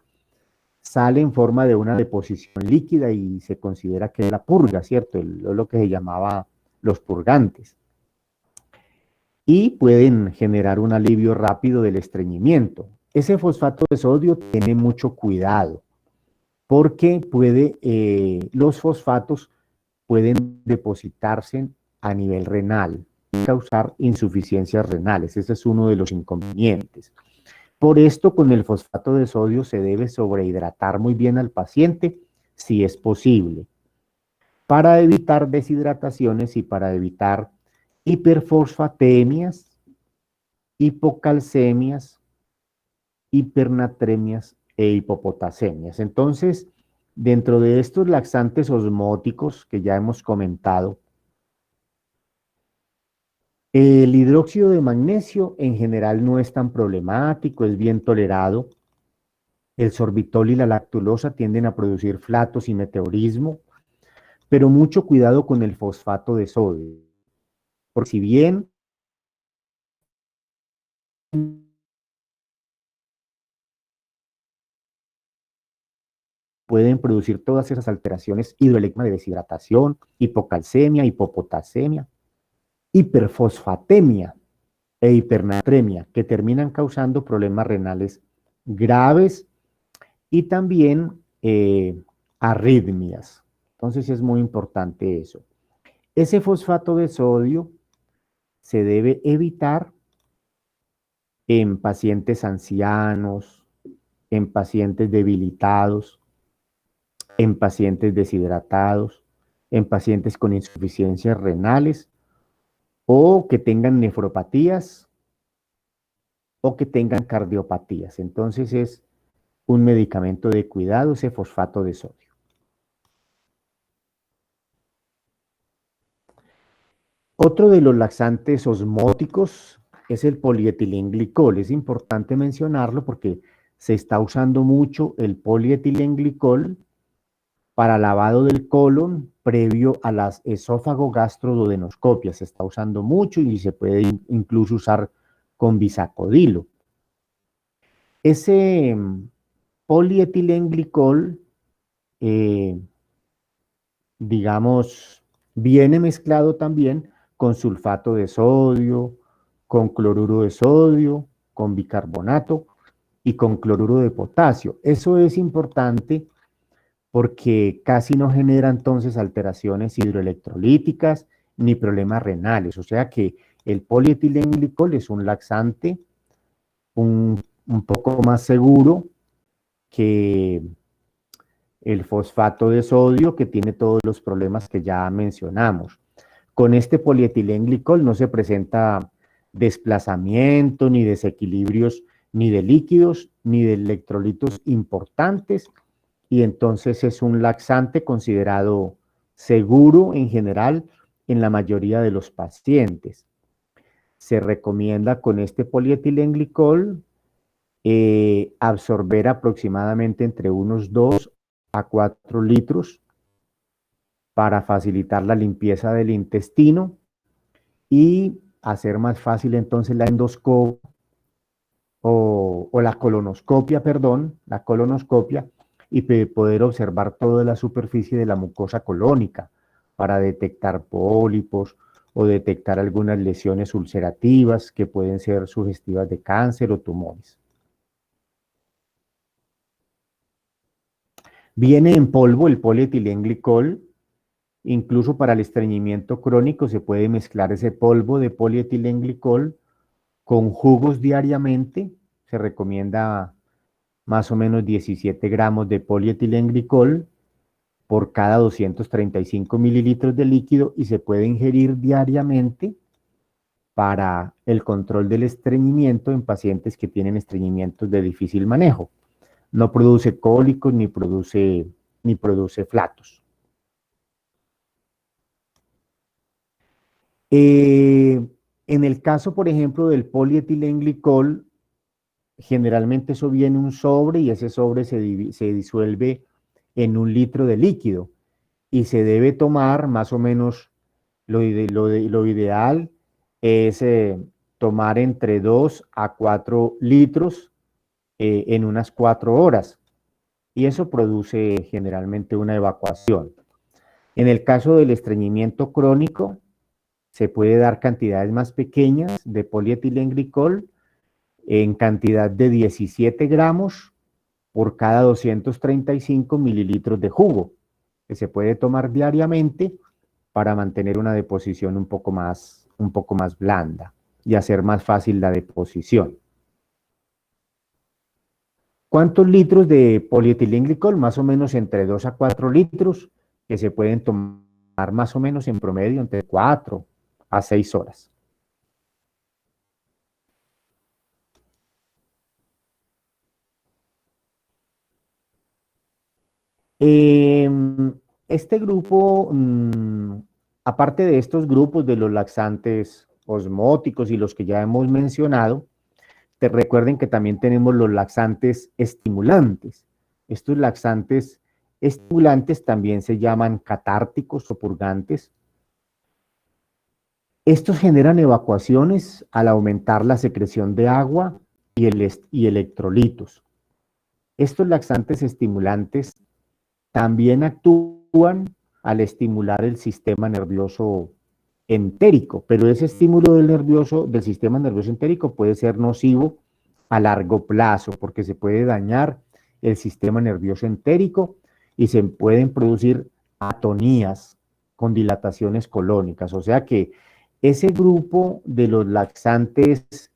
sale en forma de una deposición líquida y se considera que es la purga, ¿cierto? Lo que se llamaba los purgantes. Y pueden generar un alivio rápido del estreñimiento. Ese fosfato de sodio tiene mucho cuidado porque los fosfatos pueden depositarse a nivel renal y causar insuficiencias renales. Ese es uno de los inconvenientes. Por esto, con el fosfato de sodio se debe sobrehidratar muy bien al paciente, si es posible, para evitar deshidrataciones y para evitar hiperfosfatemias, hipocalcemias, hipernatremias e hipopotasemias. Entonces, dentro de estos laxantes osmóticos que ya hemos comentado, el hidróxido de magnesio en general no es tan problemático, es bien tolerado. El sorbitol y la lactulosa tienden a producir flatos y meteorismo, pero mucho cuidado con el fosfato de sodio, porque si bien pueden producir todas esas alteraciones hidroeléctricas de deshidratación, hipocalcemia, hipopotasemia, hiperfosfatemia e hipernatremia, que terminan causando problemas renales graves y también arritmias. Entonces es muy importante eso. Ese fosfato de sodio se debe evitar en pacientes ancianos, en pacientes debilitados, en pacientes deshidratados, en pacientes con insuficiencias renales o que tengan nefropatías o que tengan cardiopatías. Entonces es un medicamento de cuidado ese fosfato de sodio. Otro de los laxantes osmóticos es el polietilenglicol. Es importante mencionarlo porque se está usando mucho el polietilenglicol para lavado del colon previo a las esófago gastroduodenoscopias. Se está usando mucho y se puede incluso usar con bisacodilo. Ese polietilenglicol, digamos, viene mezclado también con sulfato de sodio, con cloruro de sodio, con bicarbonato y con cloruro de potasio. Eso es importante porque casi no genera entonces alteraciones hidroelectrolíticas ni problemas renales. O sea que el polietilenglicol es un laxante un poco más seguro que el fosfato de sodio, que tiene todos los problemas que ya mencionamos. Con este polietilenglicol no se presenta desplazamiento, ni desequilibrios, ni de líquidos, ni de electrolitos importantes, y entonces es un laxante considerado seguro en general en la mayoría de los pacientes. Se recomienda con este polietilenglicol absorber aproximadamente entre unos 2 a 4 litros para facilitar la limpieza del intestino y hacer más fácil entonces la endoscopia o la colonoscopia, perdón, la colonoscopia, y poder observar toda la superficie de la mucosa colónica para detectar pólipos o detectar algunas lesiones ulcerativas que pueden ser sugestivas de cáncer o tumores. Viene en polvo el polietilenglicol, incluso para el estreñimiento crónico se puede mezclar ese polvo de polietilenglicol con jugos diariamente. Se recomienda más o menos 17 gramos de polietilenglicol por cada 235 mililitros de líquido y se puede ingerir diariamente para el control del estreñimiento en pacientes que tienen estreñimientos de difícil manejo. No produce cólicos ni produce flatos. En el caso, por ejemplo, del polietilenglicol, generalmente eso viene un sobre y ese sobre se disuelve en 1 litro de líquido y se debe tomar más o menos, lo ideal es tomar entre 2 a 4 litros en unas 4 horas y eso produce generalmente una evacuación. En el caso del estreñimiento crónico, se puede dar cantidades más pequeñas de polietilenglicol en cantidad de 17 gramos por cada 235 mililitros de jugo, que se puede tomar diariamente para mantener una deposición un poco más blanda y hacer más fácil la deposición. ¿Cuántos litros de polietilenglicol? Más o menos entre 2 a 4 litros, que se pueden tomar más o menos en promedio entre 4 a 6 horas. Este grupo, aparte de estos grupos de los laxantes osmóticos y los que ya hemos mencionado, te recuerden que también tenemos los laxantes estimulantes. Estos laxantes estimulantes también se llaman catárticos o purgantes. Estos generan evacuaciones al aumentar la secreción de agua y electrolitos. Estos laxantes estimulantes también actúan al estimular el sistema nervioso entérico, pero ese estímulo del sistema nervioso entérico puede ser nocivo a largo plazo porque se puede dañar el sistema nervioso entérico y se pueden producir atonías con dilataciones colónicas. O sea que ese grupo de los laxantes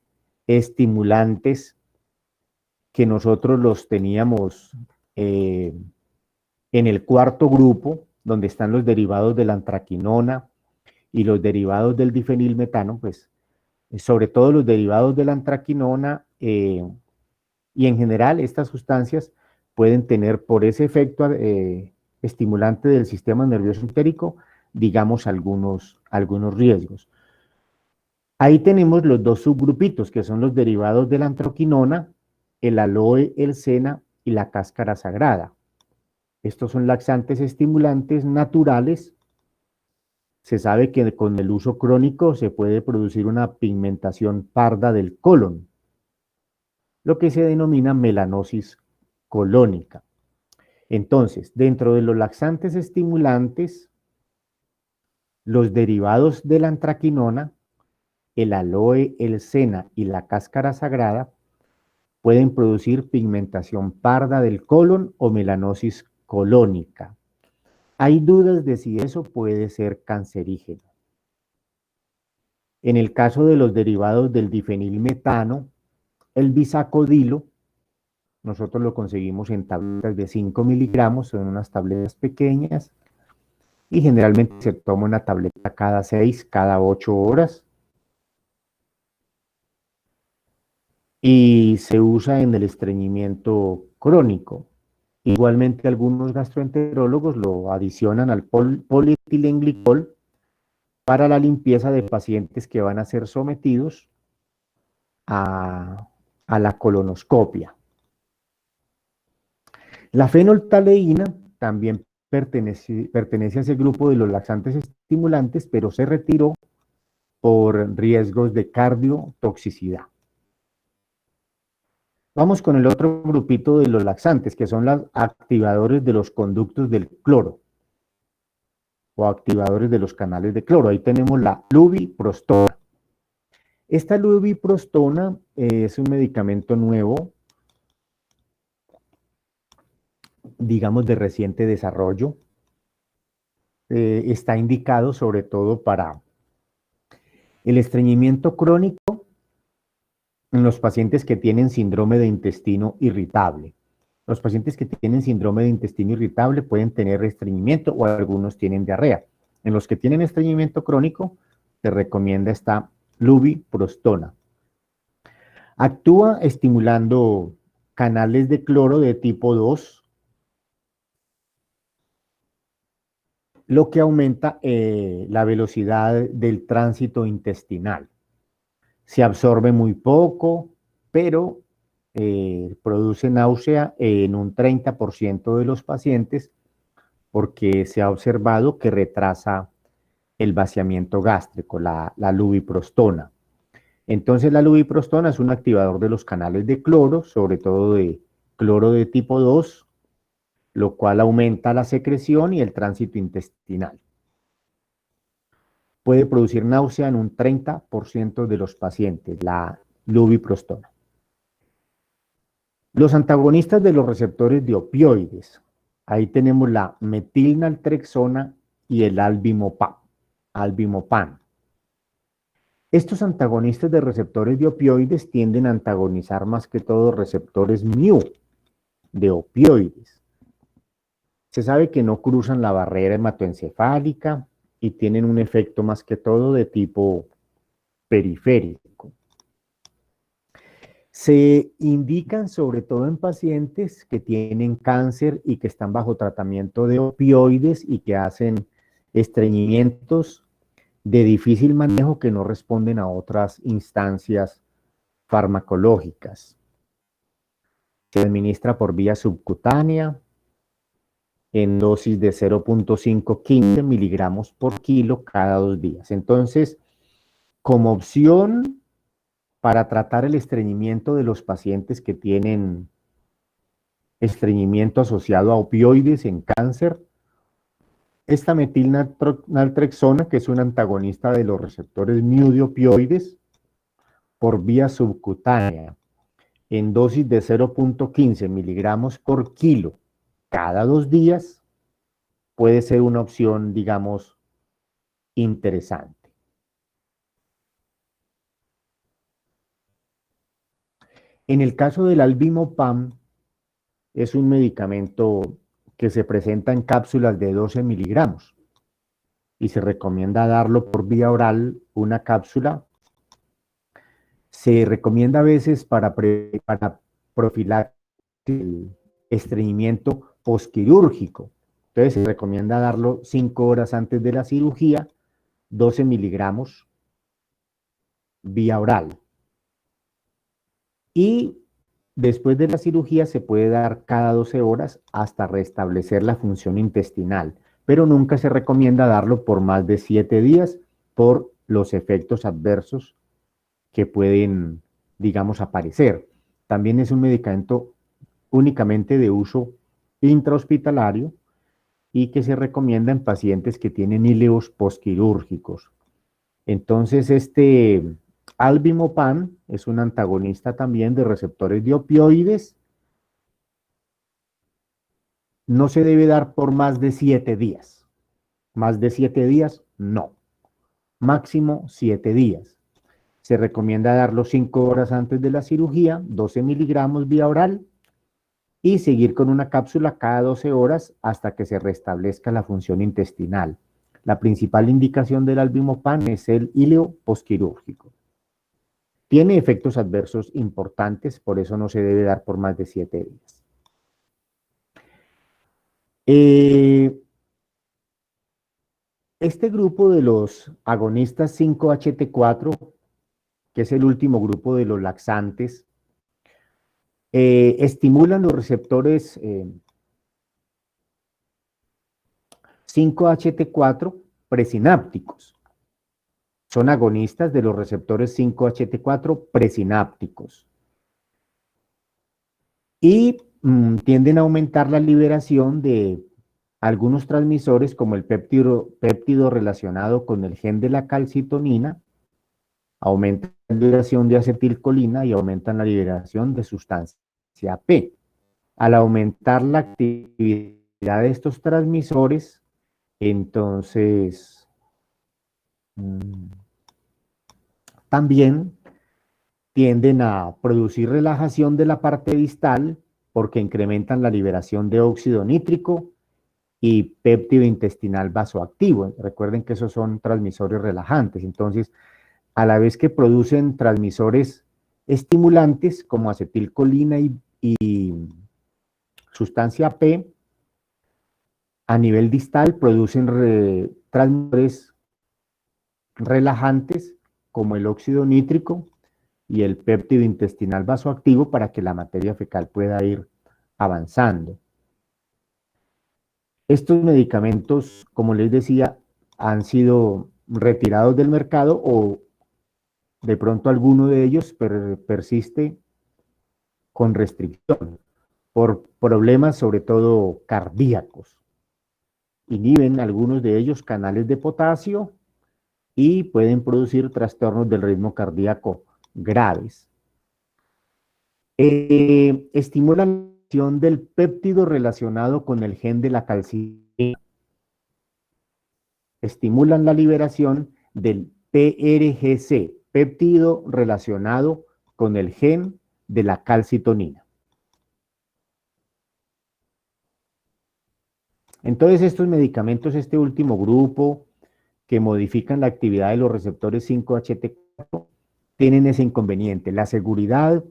estimulantes que nosotros los teníamos en el cuarto grupo, donde están los derivados de la antraquinona y los derivados del difenilmetano, pues sobre todo los derivados de la antraquinona y en general estas sustancias pueden tener por ese efecto estimulante del sistema nervioso entérico, digamos, algunos riesgos. Ahí tenemos los dos subgrupitos, que son los derivados de la antraquinona, el aloe, el sena y la cáscara sagrada. Estos son laxantes estimulantes naturales. Se sabe que con el uso crónico se puede producir una pigmentación parda del colon, lo que se denomina melanosis colónica. Entonces, dentro de los laxantes estimulantes, los derivados de la antraquinona, el aloe, el sena y la cáscara sagrada pueden producir pigmentación parda del colon o melanosis colónica. Hay dudas de si eso puede ser cancerígeno. En el caso de los derivados del difenilmetano, el bisacodilo, nosotros lo conseguimos en tabletas de 5 miligramos, son unas tabletas pequeñas, y generalmente se toma una tableta cada 6, cada 8 horas, y se usa en el estreñimiento crónico. Igualmente algunos gastroenterólogos lo adicionan al polietilenglicol para la limpieza de pacientes que van a ser sometidos a la colonoscopia. La fenolftaleína también pertenece a ese grupo de los laxantes estimulantes, pero se retiró por riesgos de cardiotoxicidad. Vamos con el otro grupito de los laxantes, que son los activadores de los conductos del cloro o activadores de los canales de cloro. Ahí tenemos la lubiprostona. Esta lubiprostona es un medicamento nuevo, digamos de reciente desarrollo. Está indicado sobre todo para el estreñimiento crónico en los pacientes que tienen síndrome de intestino irritable. Los pacientes que tienen síndrome de intestino irritable pueden tener estreñimiento o algunos tienen diarrea. En los que tienen estreñimiento crónico, se recomienda esta lubiprostona. Actúa estimulando canales de cloro de tipo 2. lo que aumenta la velocidad del tránsito intestinal. Se absorbe muy poco, pero produce náusea en un 30% de los pacientes porque se ha observado que retrasa el vaciamiento gástrico, la lubiprostona. Entonces la lubiprostona es un activador de los canales de cloro, sobre todo de cloro de tipo 2, lo cual aumenta la secreción y el tránsito intestinal. Puede producir náusea en un 30% de los pacientes, la lubiprostona. Los antagonistas de los receptores de opioides. Ahí tenemos la metilnaltrexona y el albimopan. Estos antagonistas de receptores de opioides tienden a antagonizar más que todo receptores mu de opioides. Se sabe que no cruzan la barrera hematoencefálica y tienen un efecto más que todo de tipo periférico. Se indican sobre todo en pacientes que tienen cáncer y que están bajo tratamiento de opioides y que hacen estreñimientos de difícil manejo que no responden a otras instancias farmacológicas. Se administra por vía subcutánea en dosis de 0.515 miligramos por kilo cada 2 días. Entonces, como opción para tratar el estreñimiento de los pacientes que tienen estreñimiento asociado a opioides en cáncer, esta metilnaltrexona, que es un antagonista de los receptores mu de opioides, por vía subcutánea, en dosis de 0.15 miligramos por kilo cada 2 días, puede ser una opción, digamos, interesante. En el caso del albimopam, es un medicamento que se presenta en cápsulas de 12 miligramos y se recomienda darlo por vía oral, una cápsula. Se recomienda a veces para profilar el estreñimiento posquirúrgico. Entonces se recomienda darlo 5 horas antes de la cirugía, 12 miligramos vía oral. Y después de la cirugía se puede dar cada 12 horas hasta restablecer la función intestinal, pero nunca se recomienda darlo por más de 7 días por los efectos adversos que pueden, digamos, aparecer. También es un medicamento únicamente de uso intrahospitalario y que se recomienda en pacientes que tienen ileos posquirúrgicos. Entonces, este albimopam es un antagonista también de receptores de opioides. No se debe dar por más de 7 días. Más de 7 días, no. Máximo 7 días. Se recomienda darlo 5 horas antes de la cirugía, 12 miligramos vía oral, y seguir con una cápsula cada 12 horas hasta que se restablezca la función intestinal. La principal indicación del albimopam es el ileo posquirúrgico. Tiene efectos adversos importantes, por eso no se debe dar por más de 7 días. Este grupo de los agonistas 5-HT4, que es el último grupo de los laxantes, estimulan los receptores 5-HT4 presinápticos. Son agonistas de los receptores 5-HT4 presinápticos. Y tienden a aumentar la liberación de algunos transmisores como el péptido relacionado con el gen de la calcitonina, aumentan la liberación de acetilcolina y aumentan la liberación de sustancia P. Al aumentar la actividad de estos transmisores, entonces también tienden a producir relajación de la parte distal porque incrementan la liberación de óxido nítrico y péptido intestinal vasoactivo. Recuerden que esos son transmisores relajantes. Entonces, a la vez que producen transmisores estimulantes como acetilcolina y sustancia P, a nivel distal producen transmisores relajantes como el óxido nítrico y el péptido intestinal vasoactivo para que la materia fecal pueda ir avanzando. Estos medicamentos, como les decía, han sido retirados del mercado o de pronto alguno de ellos persiste con restricción por problemas sobre todo cardíacos. Inhiben algunos de ellos canales de potasio y pueden producir trastornos del ritmo cardíaco graves. Estimulan la acción del péptido relacionado con el gen de la calcitonina. Estimulan la liberación del PRGC, péptido relacionado con el gen de la calcitonina. Entonces, estos medicamentos, este último grupo, que modifican la actividad de los receptores 5-HT4, tienen ese inconveniente. La seguridad,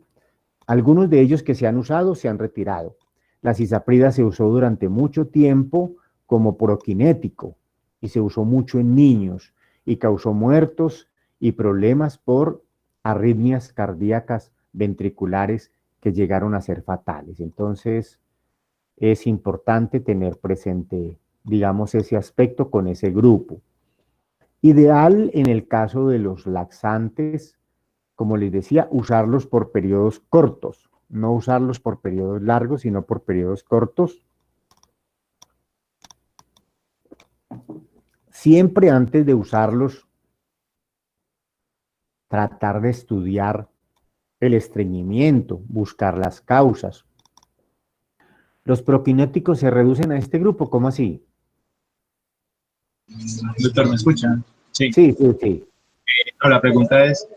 algunos de ellos que se han usado, se han retirado. La cisaprida se usó durante mucho tiempo como prokinético y se usó mucho en niños y causó muertos y problemas por arritmias cardíacas ventriculares que llegaron a ser fatales. Entonces, es importante tener presente, digamos, ese aspecto con ese grupo. Ideal en el caso de los laxantes, como les decía, usarlos por periodos cortos, no usarlos por periodos largos, sino por periodos cortos. Siempre antes de usarlos, tratar de estudiar el estreñimiento, buscar las causas. Los prokinéticos se reducen a este grupo, ¿cómo así? Doctor, ¿me escuchan? Sí. Sí, sí, sí. No, la pregunta es,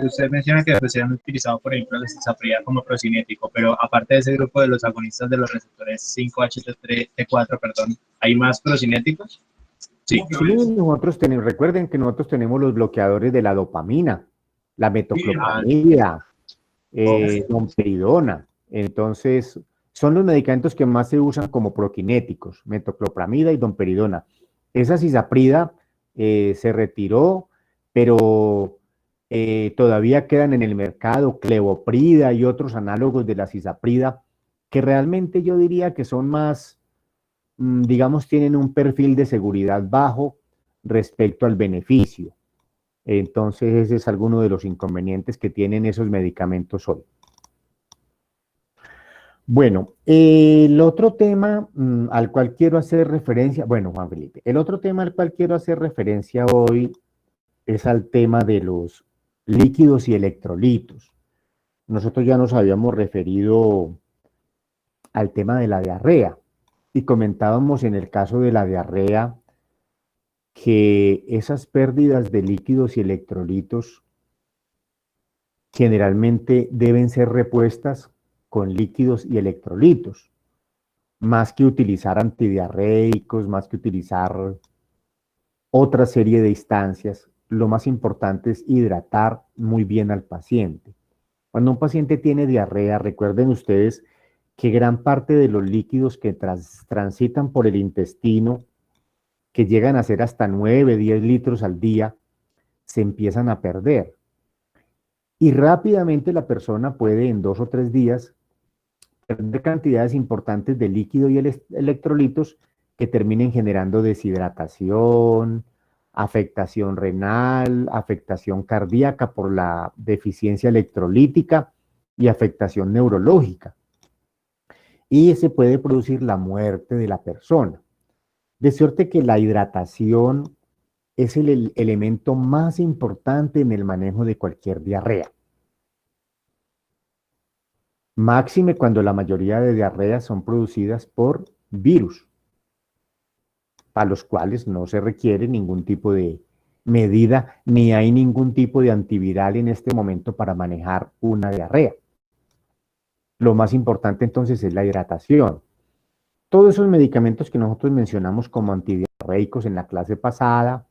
usted menciona que se han utilizado, por ejemplo, la cisaprida como procinético, pero aparte de ese grupo de los agonistas de los receptores 5-HT4, perdón, ¿hay más procinéticos? Sí. Sí, recuerden que nosotros tenemos los bloqueadores de la dopamina, la metoclopramida, domperidona. Entonces, son los medicamentos que más se usan como prokinéticos, metoclopramida y domperidona. Esa cisaprida se retiró, pero todavía quedan en el mercado clevoprida y otros análogos de la cisaprida, que realmente yo diría que son más, digamos, tienen un perfil de seguridad bajo respecto al beneficio. Entonces, ese es alguno de los inconvenientes que tienen esos medicamentos hoy. Bueno, el otro tema al cual quiero hacer referencia, bueno, Juan Felipe, el otro tema al cual quiero hacer referencia hoy es al tema de los líquidos y electrolitos. Nosotros ya nos habíamos referido al tema de la diarrea y comentábamos en el caso de la diarrea que esas pérdidas de líquidos y electrolitos generalmente deben ser repuestas con líquidos y electrolitos, más que utilizar antidiarreicos, más que utilizar otra serie de instancias. Lo más importante es hidratar muy bien al paciente. Cuando un paciente tiene diarrea, recuerden ustedes que gran parte de los líquidos que transitan por el intestino, que llegan a ser hasta 9, 10 litros al día, se empiezan a perder. Y rápidamente la persona puede en 2 o 3 días perder cantidades importantes de líquido y electrolitos que terminen generando deshidratación, afectación renal, afectación cardíaca por la deficiencia electrolítica y afectación neurológica. Y se puede producir la muerte de la persona. De suerte que la hidratación es el elemento más importante en el manejo de cualquier diarrea. Máxime cuando la mayoría de diarreas son producidas por virus, para los cuales no se requiere ningún tipo de medida, ni hay ningún tipo de antiviral en este momento para manejar una diarrea. Lo más importante entonces es la hidratación. Todos esos medicamentos que nosotros mencionamos como antidiarreicos en la clase pasada,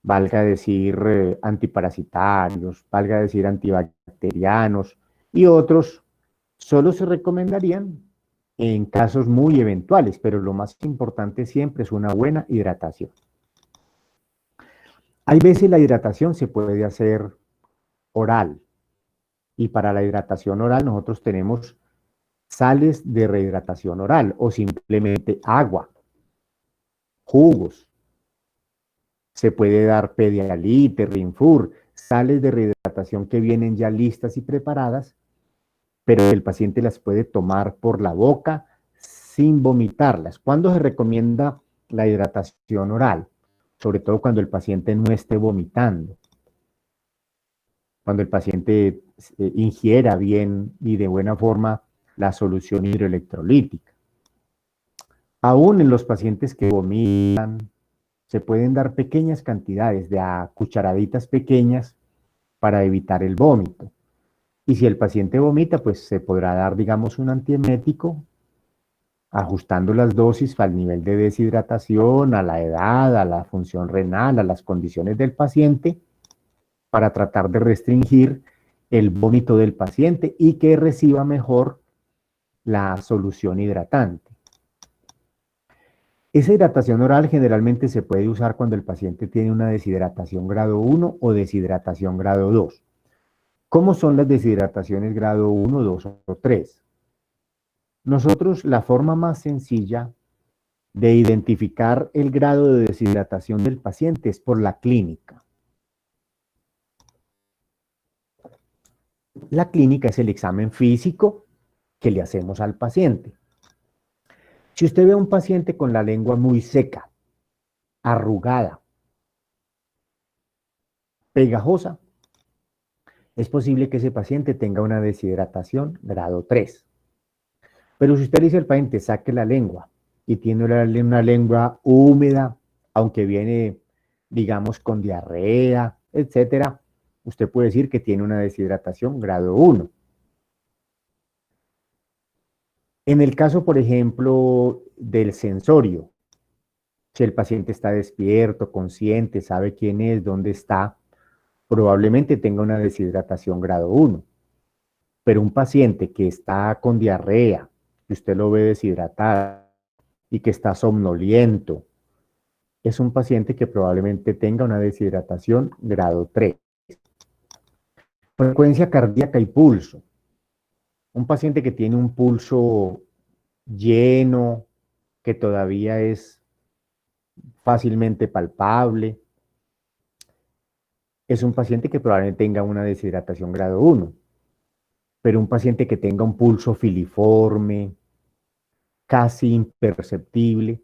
valga decir antiparasitarios, valga decir antibacterianos y otros, solo se recomendarían en casos muy eventuales, pero lo más importante siempre es una buena hidratación. Hay veces la hidratación se puede hacer oral, y para la hidratación oral nosotros tenemos sales de rehidratación oral o simplemente agua, jugos. Se puede dar Pedialit, Rinfur, sales de rehidratación que vienen ya listas y preparadas, pero el paciente las puede tomar por la boca sin vomitarlas. ¿Cuándo se recomienda la hidratación oral? Sobre todo cuando el paciente no esté vomitando, cuando el paciente ingiera bien y de buena forma la solución hidroelectrolítica. Aún en los pacientes que vomitan, se pueden dar pequeñas cantidades de cucharaditas pequeñas para evitar el vómito. Y si el paciente vomita, pues se podrá dar, digamos, un antiemético, ajustando las dosis al nivel de deshidratación, a la edad, a la función renal, a las condiciones del paciente, para tratar de restringir el vómito del paciente y que reciba mejor la solución hidratante. Esa hidratación oral generalmente se puede usar cuando el paciente tiene una deshidratación grado 1 o deshidratación grado 2. ¿Cómo son las deshidrataciones grado 1, 2 o 3? Nosotros, la forma más sencilla de identificar el grado de deshidratación del paciente es por la clínica. La clínica es el examen físico que le hacemos al paciente. Si usted ve a un paciente con la lengua muy seca, arrugada, pegajosa, es posible que ese paciente tenga una deshidratación grado 3. Pero si usted le dice al paciente, saque la lengua, y tiene una lengua húmeda, aunque viene, digamos, con diarrea, etcétera, usted puede decir que tiene una deshidratación grado 1. En el caso, por ejemplo, del sensorio, si el paciente está despierto, consciente, sabe quién es, dónde está, probablemente tenga una deshidratación grado 1. Pero un paciente que está con diarrea, que usted lo ve deshidratado y que está somnoliento, es un paciente que probablemente tenga una deshidratación grado 3. Frecuencia cardíaca y pulso. Un paciente que tiene un pulso lleno, que todavía es fácilmente palpable, es un paciente que probablemente tenga una deshidratación grado 1. Pero un paciente que tenga un pulso filiforme, casi imperceptible,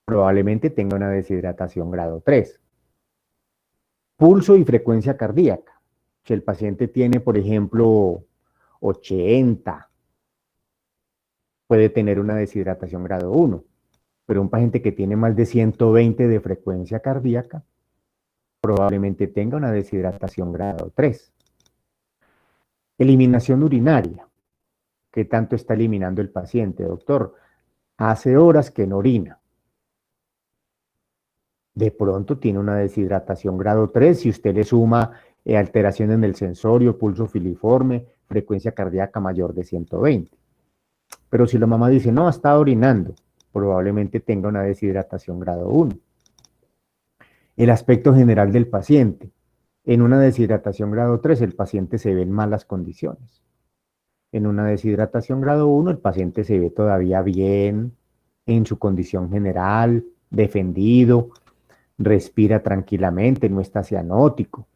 probablemente tenga una deshidratación grado 3. Pulso y frecuencia cardíaca. Si el paciente tiene, por ejemplo, 80, puede tener una deshidratación grado 1. Pero un paciente que tiene más de 120 de frecuencia cardíaca, probablemente tenga una deshidratación grado 3. Eliminación urinaria. ¿Qué tanto está eliminando el paciente, doctor? Hace horas que no orina. De pronto tiene una deshidratación grado 3, si usted le suma alteración en el sensorio, pulso filiforme, frecuencia cardíaca mayor de 120. Pero si la mamá dice, no, está orinando, probablemente tenga una deshidratación grado 1. El aspecto general del paciente. En una deshidratación grado 3, el paciente se ve en malas condiciones. En una deshidratación grado 1, el paciente se ve todavía bien en su condición general, defendido, respira tranquilamente, no está cianótico.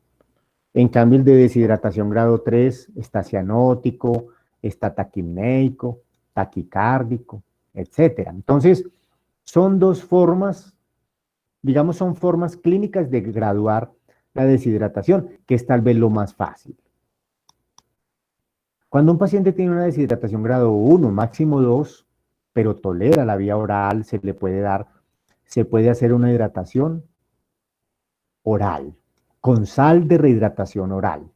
En cambio, el de deshidratación grado 3 está cianótico, está taquipneico, taquicárdico, etc. Entonces, son dos formas, digamos, son formas clínicas de graduar la deshidratación, que es tal vez lo más fácil. Cuando un paciente tiene una deshidratación grado 1, máximo 2, pero tolera la vía oral, se le puede dar, se puede hacer una hidratación oral, con sal de rehidratación oral.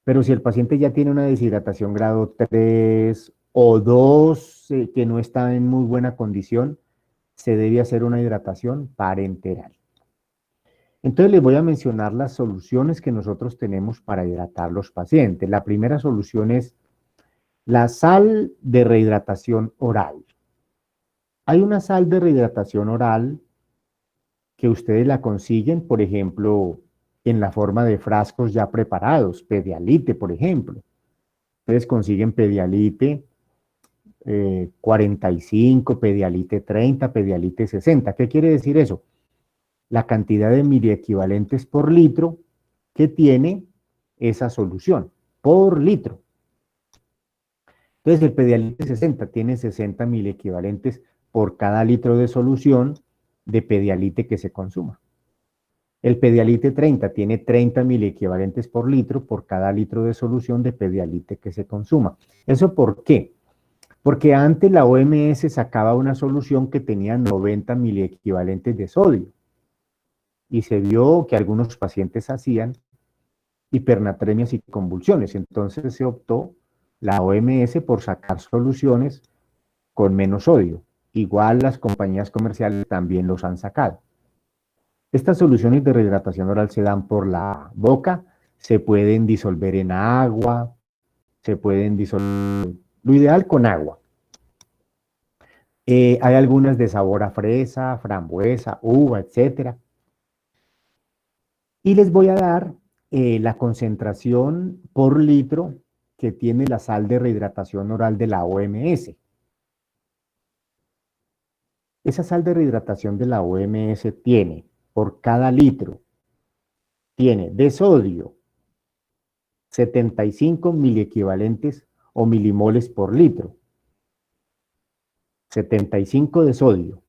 Pero si el paciente ya tiene una deshidratación grado 3 o 2, que no está en muy buena condición, se debe hacer una hidratación parenteral. Entonces les voy a mencionar las soluciones que nosotros tenemos para hidratar los pacientes. La primera solución es La sal de rehidratación oral. Hay una sal de rehidratación oral que ustedes la consiguen, por ejemplo, en la forma de frascos ya preparados, Pedialite, por ejemplo. Ustedes consiguen Pedialite 45, Pedialite 30, Pedialite 60. ¿Qué quiere decir eso? La cantidad de miliequivalentes por litro que tiene esa solución, por litro. Entonces el Pedialite 60 tiene 60 miliequivalentes por cada litro de solución de Pedialite que se consuma. El Pedialite 30 tiene 30 miliequivalentes por litro por cada litro de solución de Pedialite que se consuma. ¿Eso por qué? Porque antes la OMS sacaba una solución que tenía 90 miliequivalentes de sodio y se vio que algunos pacientes hacían hipernatremias y convulsiones. Entonces se optó la OMS por sacar soluciones con menos sodio. Igual las compañías comerciales también los han sacado. Estas soluciones de rehidratación oral se dan por la boca, se pueden disolver en agua, se pueden disolver, lo ideal con agua. Hay algunas de sabor a fresa, frambuesa, uva, etc. Y les voy a dar la concentración por litro que tiene la sal de rehidratación oral de la OMS. Esa sal de rehidratación de la OMS tiene, por cada litro, tiene de sodio 75 miliequivalentes o milimoles por litro. 75 de sodio.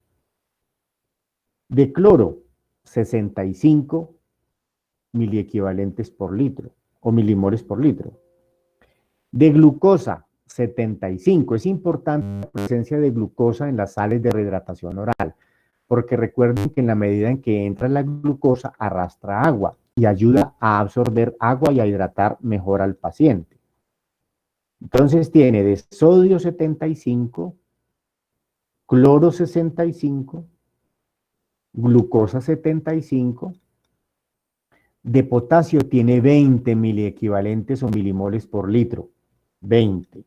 De cloro, 65 miliequivalentes por litro o milimoles por litro. De glucosa, 75. Es importante la presencia de glucosa en las sales de rehidratación oral, porque recuerden que en la medida en que entra la glucosa arrastra agua y ayuda a absorber agua y a hidratar mejor al paciente. Entonces tiene de sodio 75, cloro 65, glucosa 75, de potasio tiene 20 miliequivalentes o milimoles por litro, 20.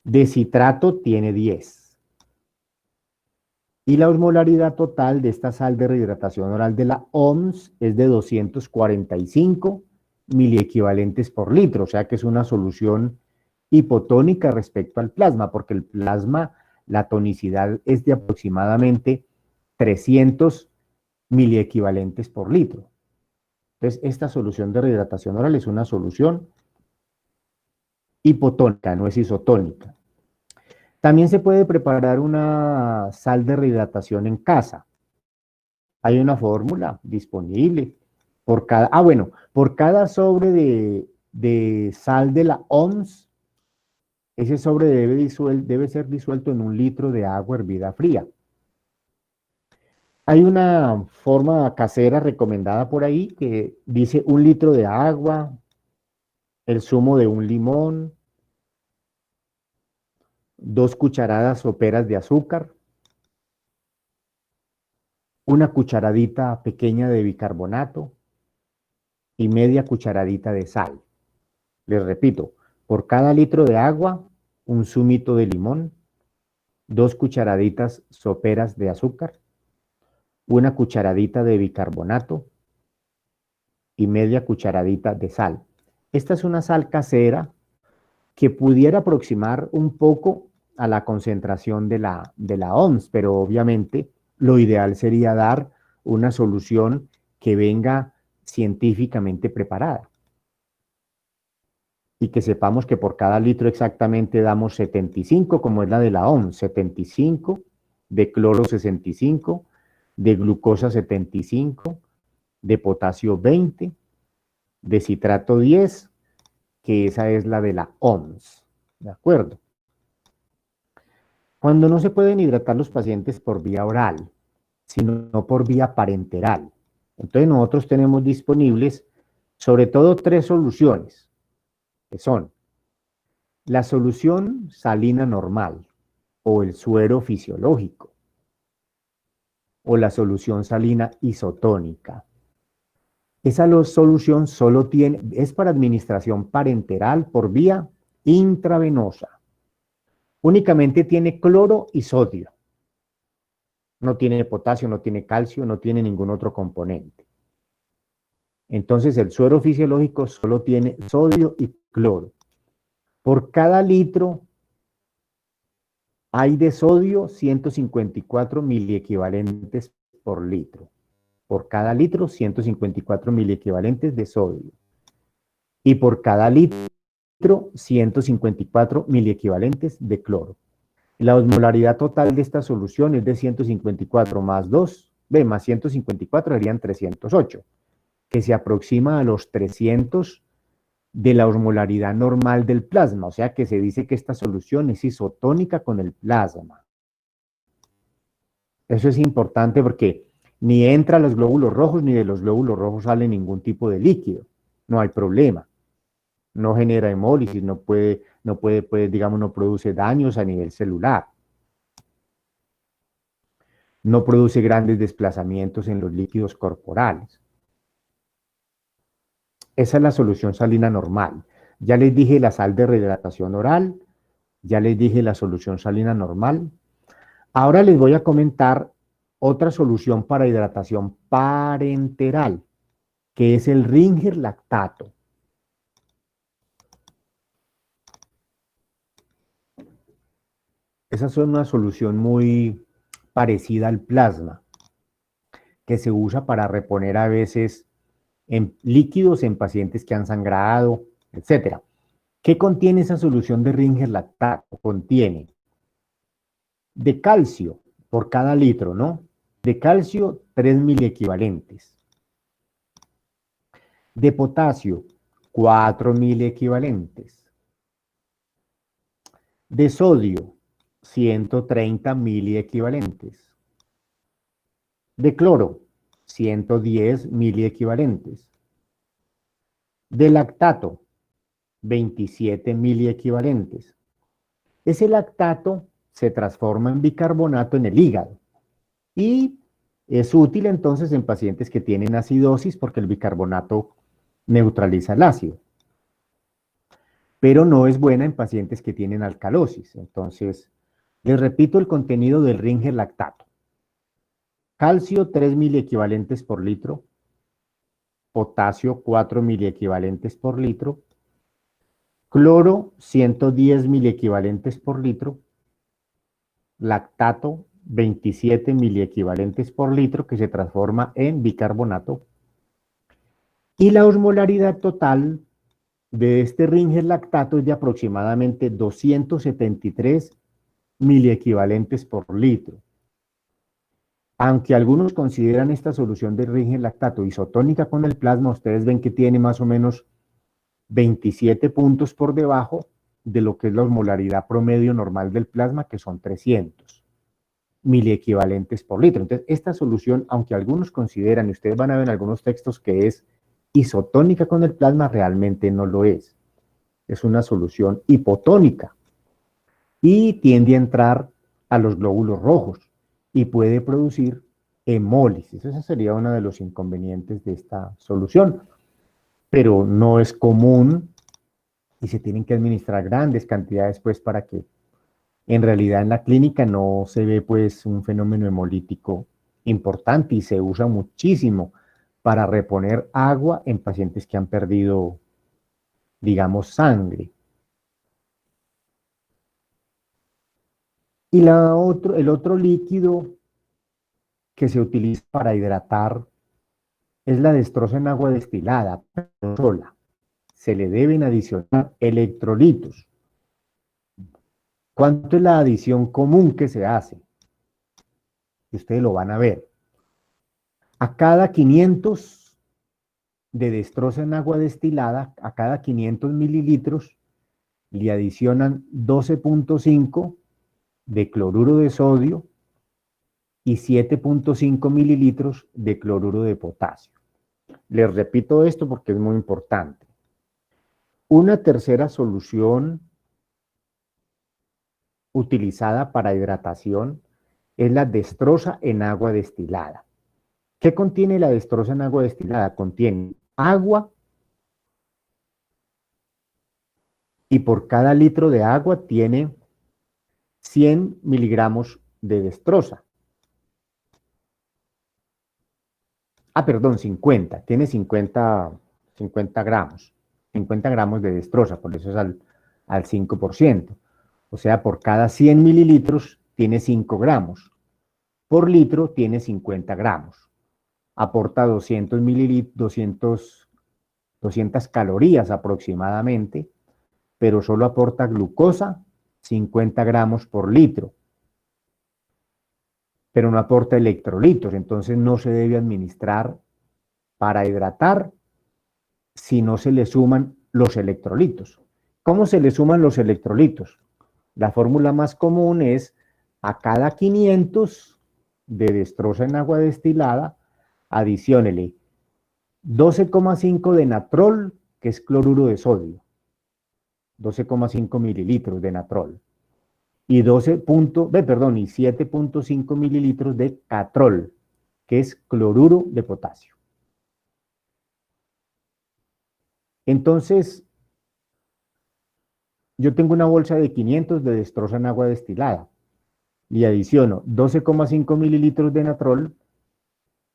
De citrato tiene 10. Y la osmolaridad total de esta sal de rehidratación oral de la OMS es de 245 miliequivalentes por litro, o sea que es una solución hipotónica respecto al plasma, porque el plasma, la tonicidad es de aproximadamente 300 miliequivalentes por litro. Entonces, esta solución de rehidratación oral es una solución hipotónica, no es isotónica. También se puede preparar una sal de rehidratación en casa. Hay una fórmula disponible por cada, por cada sobre de sal de la OMS, ese sobre debe ser disuelto en 1 litro de agua hervida fría. Hay una forma casera recomendada por ahí que dice 1 litro de agua, el zumo de 1 limón, 2 cucharadas soperas de azúcar, 1 cucharadita pequeña de bicarbonato y media cucharadita de sal. Les repito, por cada litro de agua, un zumito de limón, 2 cucharaditas soperas de azúcar, 1 cucharadita de bicarbonato y media cucharadita de sal. Esta es una sal casera que pudiera aproximar un poco a la concentración de la OMS, pero obviamente lo ideal sería dar una solución que venga científicamente preparada. Y que sepamos que por cada litro exactamente damos 75, como es la de la OMS, 75, de cloro 65, de glucosa 75, de potasio 20, de citrato 10, que esa es la de la OMS, ¿de acuerdo? Cuando no se pueden hidratar los pacientes por vía oral, sino por vía parenteral, entonces nosotros tenemos disponibles sobre todo 3 soluciones, que son la solución salina normal o el suero fisiológico, o la solución salina isotónica. Esa solución solo es para administración parenteral por vía intravenosa. Únicamente tiene cloro y sodio. No tiene potasio, no tiene calcio, no tiene ningún otro componente. Entonces el suero fisiológico solo tiene sodio y cloro. Por cada litro hay de sodio 154 miliequivalentes por litro. Por cada litro 154 miliequivalentes de sodio. Y por cada litro 154 miliequivalentes de cloro. La osmolaridad total de esta solución es de 154 más 2, más 154 serían 308, que se aproxima a los 300 de la osmolaridad normal del plasma, o sea que se dice que esta solución es isotónica con el plasma. Eso es importante porque ni entra a los glóbulos rojos, ni de los glóbulos rojos sale ningún tipo de líquido, no hay problema. No genera hemólisis, no digamos, no produce daños a nivel celular. No produce grandes desplazamientos en los líquidos corporales. Esa es la solución salina normal. Ya les dije la sal de rehidratación oral, ya les dije la solución salina normal. Ahora les voy a comentar otra solución para hidratación parenteral, que es el Ringer lactato. Esa es una solución muy parecida al plasma, que se usa para reponer a veces en líquidos en pacientes que han sangrado, etc. ¿Qué contiene esa solución de Ringer lactato? Contiene de calcio por cada litro, ¿no? De calcio, 3 miliequivalentes. De potasio, 4 miliequivalentes. De sodio, 130 miliequivalentes. De cloro, 110 miliequivalentes. De lactato, 27 miliequivalentes. Ese lactato se transforma en bicarbonato en el hígado y es útil entonces en pacientes que tienen acidosis porque el bicarbonato neutraliza el ácido. Pero no es buena en pacientes que tienen alcalosis. Entonces, les repito el contenido del Ringer lactato. Calcio, 3 miliequivalentes por litro. Potasio, 4 miliequivalentes por litro. Cloro, 110 miliequivalentes por litro. Lactato, 27 miliequivalentes por litro, que se transforma en bicarbonato. Y la osmolaridad total de este Ringer lactato es de aproximadamente 273 miliequivalentes por litro. Aunque algunos consideran esta solución de Ringer lactato isotónica con el plasma, ustedes ven que tiene más o menos 27 puntos por debajo de lo que es la osmolaridad promedio normal del plasma, que son 300 miliequivalentes por litro. Entonces, esta solución, aunque algunos consideran, y ustedes van a ver en algunos textos que es isotónica con el plasma, realmente no lo es. Es una solución hipotónica y tiende a entrar a los glóbulos rojos y puede producir hemólisis. Ese sería uno de los inconvenientes de esta solución, pero no es común y se tienen que administrar grandes cantidades pues para que en realidad en la clínica no se ve pues un fenómeno hemolítico importante y se usa muchísimo para reponer agua en pacientes que han perdido, digamos, sangre. Y el otro líquido que se utiliza para hidratar es la destroza en agua destilada, pero sola. Se le deben adicionar electrolitos. ¿Cuánto es la adición común que se hace? Ustedes lo van a ver. A cada 500 de destroza en agua destilada, a cada 500 mililitros, le adicionan 12.5 de cloruro de sodio y 7.5 mililitros de cloruro de potasio. Les repito esto porque es muy importante. Una tercera solución utilizada para hidratación es la destroza en agua destilada. ¿Qué contiene la destroza en agua destilada? Contiene agua y por cada litro de agua tiene 100 miligramos de destroza. Ah, perdón, 50, tiene 50 gramos, 50 gramos de destroza, por eso es al 5%. O sea, por cada 100 mililitros tiene 5 gramos. Por litro tiene 50 gramos. Aporta 200 calorías aproximadamente, pero solo aporta glucosa 50 gramos por litro. Pero no aporta electrolitos, entonces no se debe administrar para hidratar si no se le suman los electrolitos. ¿Cómo se le suman los electrolitos? La fórmula más común es a cada 500 de destroza en agua destilada, adiciónele 12,5 de natrol, que es cloruro de sodio, 12,5 mililitros de natrol, y 7,5 mililitros de catrol, que es cloruro de potasio. Entonces, yo tengo una bolsa de 500 de destroza en agua destilada y adiciono 12,5 mililitros de natrol,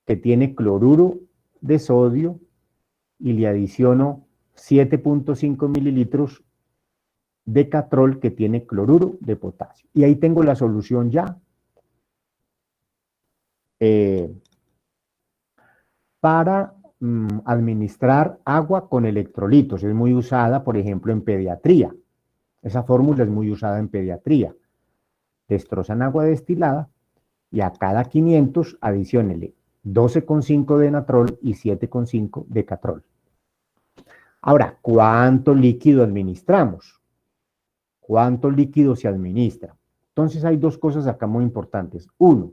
que tiene cloruro de sodio, y le adiciono 7,5 mililitros de catrol, que tiene cloruro de potasio. Y ahí tengo la solución ya para administrar agua con electrolitos. Es muy usada, por ejemplo, en pediatría. Esa fórmula es muy usada en pediatría. Destrozan agua destilada y a cada 500 adiciónele 12,5 de natrol y 7,5 de catrol. Ahora, ¿cuánto líquido administramos? ¿Cuánto líquido se administra? Entonces hay dos cosas acá muy importantes. Uno,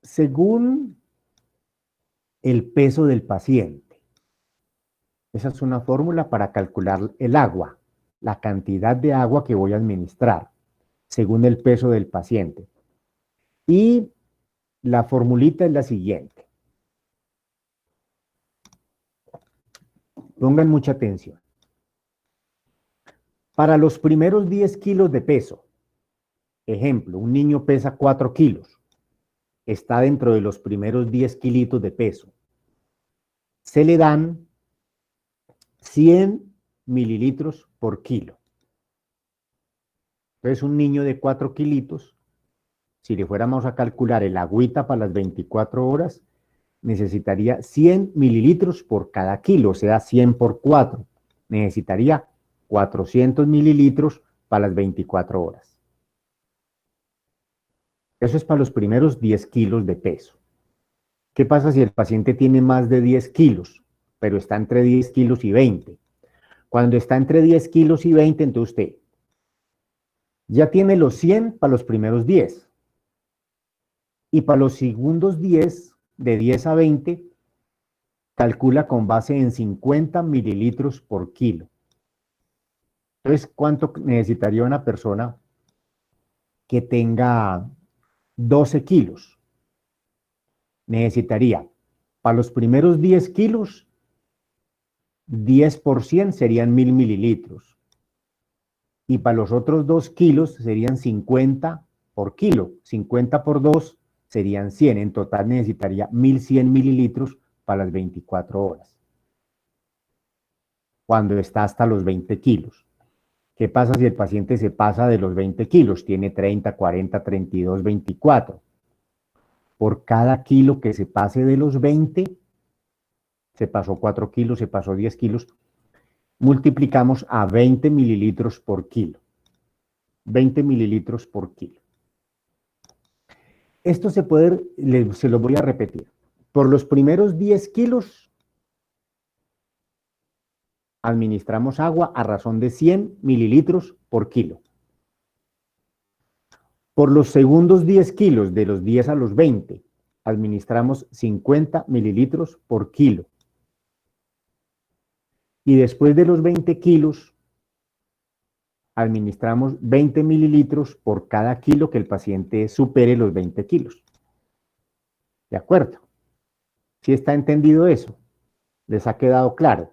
según el peso del paciente. Esa es una fórmula para calcular el agua, la cantidad de agua que voy a administrar, según el peso del paciente. Y la formulita es la siguiente. Pongan mucha atención. Para los primeros 10 kilos de peso, ejemplo, un niño pesa 4 kilos, está dentro de los primeros 10 kilitos de peso, se le dan 100 mililitros por kilo. Entonces, un niño de 4 kilitos, si le fuéramos a calcular el agüita para las 24 horas, necesitaría 100 mililitros por cada kilo, o sea, 100 por 4. Necesitaría 400 mililitros para las 24 horas. Eso es para los primeros 10 kilos de peso. ¿Qué pasa si el paciente tiene más de 10 kilos, pero está entre 10 kilos y 20? Cuando está entre 10 kilos y 20, entonces usted ya tiene los 100 para los primeros 10. Y para los segundos 10, de 10 a 20, calcula con base en 50 mililitros por kilo. Entonces, ¿cuánto necesitaría una persona que tenga 12 kilos? Necesitaría, para los primeros 10 kilos, 10 por 100 serían 1000 mililitros. Y para los otros 2 kilos serían 50 por kilo. 50 por 2 serían 100. En total necesitaría 1100 mililitros para las 24 horas. Cuando está hasta los 20 kilos. ¿Qué pasa si el paciente se pasa de los 20 kilos? Tiene 30, 40, 32, 24. Por cada kilo que se pase de los 20, se pasó 4 kilos, se pasó 10 kilos, multiplicamos a 20 mililitros por kilo. 20 mililitros por kilo. Esto se lo voy a repetir. Por los primeros 10 kilos, administramos agua a razón de 100 mililitros por kilo. Por los segundos 10 kilos, de los 10 a los 20, administramos 50 mililitros por kilo. Y después de los 20 kilos, administramos 20 mililitros por cada kilo que el paciente supere los 20 kilos. ¿De acuerdo? ¿Sí está entendido eso? ¿Les ha quedado claro?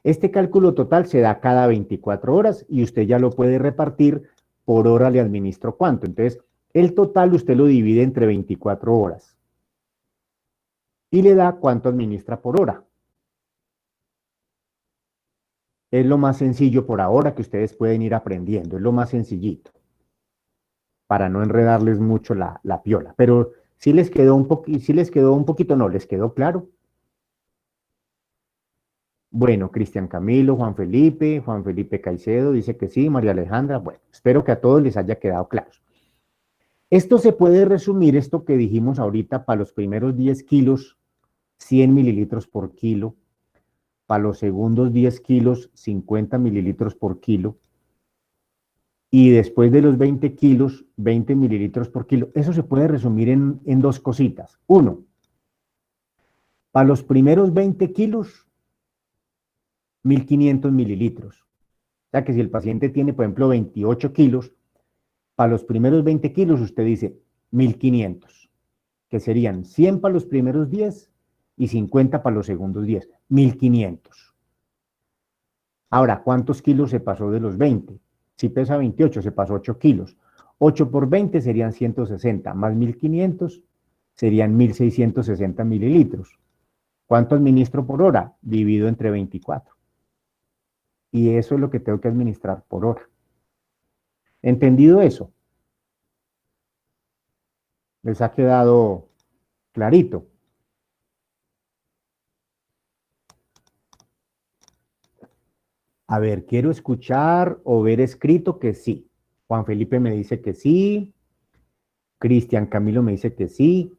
Este cálculo total se da cada 24 horas y usted ya lo puede repartir por hora, le administro cuánto. Entonces, el total usted lo divide entre 24 horas y le da cuánto administra por hora. Es lo más sencillo por ahora que ustedes pueden ir aprendiendo, es lo más sencillito, para no enredarles mucho la piola. Pero sí les quedó un poquito, no, les quedó claro. Bueno, Cristian Camilo, Juan Felipe Caicedo dice que sí, María Alejandra, bueno, espero que a todos les haya quedado claro. Esto se puede resumir, esto que dijimos ahorita, para los primeros 10 kilos, 100 mililitros por kilo, para los segundos 10 kilos, 50 mililitros por kilo, y después de los 20 kilos, 20 mililitros por kilo. Eso se puede resumir en dos cositas. Uno, para los primeros 20 kilos, 1.500 mililitros. O sea que si el paciente tiene, por ejemplo, 28 kilos, para los primeros 20 kilos usted dice 1.500, que serían 100 para los primeros 10 y 50 para los segundos 10, 1.500. Ahora, ¿cuántos kilos se pasó de los 20? Si pesa 28, se pasó 8 kilos. 8 por 20 serían 160, más 1.500 serían 1.660 mililitros. ¿Cuánto administro por hora? Divido entre 24. Y eso es lo que tengo que administrar por hora. ¿Entendido eso? ¿Les ha quedado clarito? A ver, quiero escuchar o ver escrito que sí. Juan Felipe me dice que sí. Cristian Camilo me dice que sí.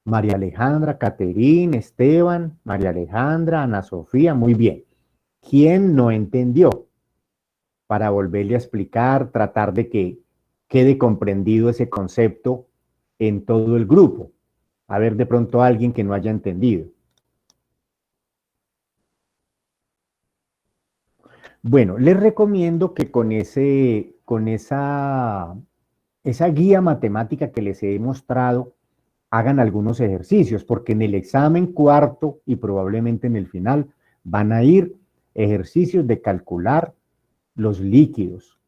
María Alejandra, Caterín, Esteban, María Alejandra, Ana Sofía, muy bien. ¿Quién no entendió? Para volverle a explicar, tratar de que quede comprendido ese concepto en todo el grupo. A ver, de pronto alguien que no haya entendido. Bueno, les recomiendo que con esa guía matemática que les he mostrado, hagan algunos ejercicios, porque en el examen cuarto y probablemente en el final van a ir ejercicios de calcular los líquidos.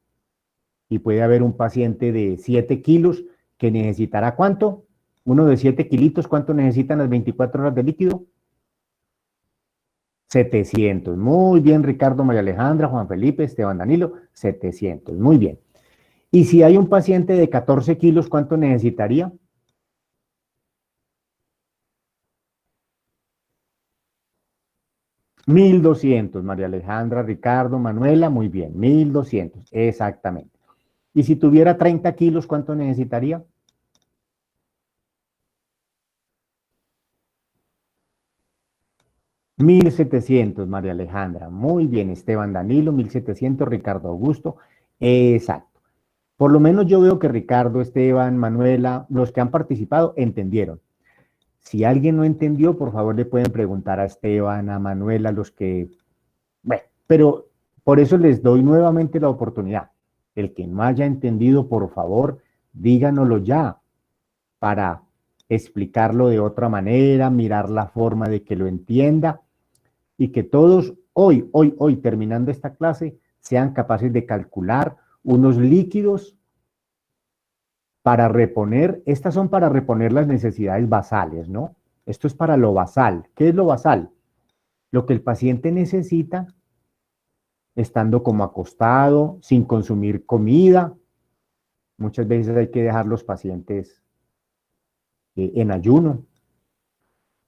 Y puede haber un paciente de 7 kilos que necesitará ¿cuánto? Uno de 7 kilitos, ¿cuánto necesitan las 24 horas de líquido? 700. Muy bien, Ricardo, María Alejandra, Juan Felipe, Esteban Danilo, 700. Muy bien. Y si hay un paciente de 14 kilos, ¿cuánto necesitaría? 1.200, María Alejandra, Ricardo, Manuela, muy bien, 1.200, exactamente. Y si tuviera 30 kilos, ¿cuánto necesitaría? 1.700, María Alejandra, muy bien, Esteban Danilo, 1.700, Ricardo Augusto, exacto. Por lo menos yo veo que Ricardo, Esteban, Manuela, los que han participado, entendieron. Si alguien no entendió, por favor le pueden preguntar a Esteban, a Manuela, los que... Bueno, pero por eso les doy nuevamente la oportunidad. El que no haya entendido, por favor, díganoslo ya, para explicarlo de otra manera, mirar la forma de que lo entienda, y que todos hoy, terminando esta clase, sean capaces de calcular unos líquidos para reponer, estas son para reponer las necesidades basales, ¿no? Esto es para lo basal. ¿Qué es lo basal? Lo que el paciente necesita estando como acostado, sin consumir comida. Muchas veces hay que dejar los pacientes en ayuno.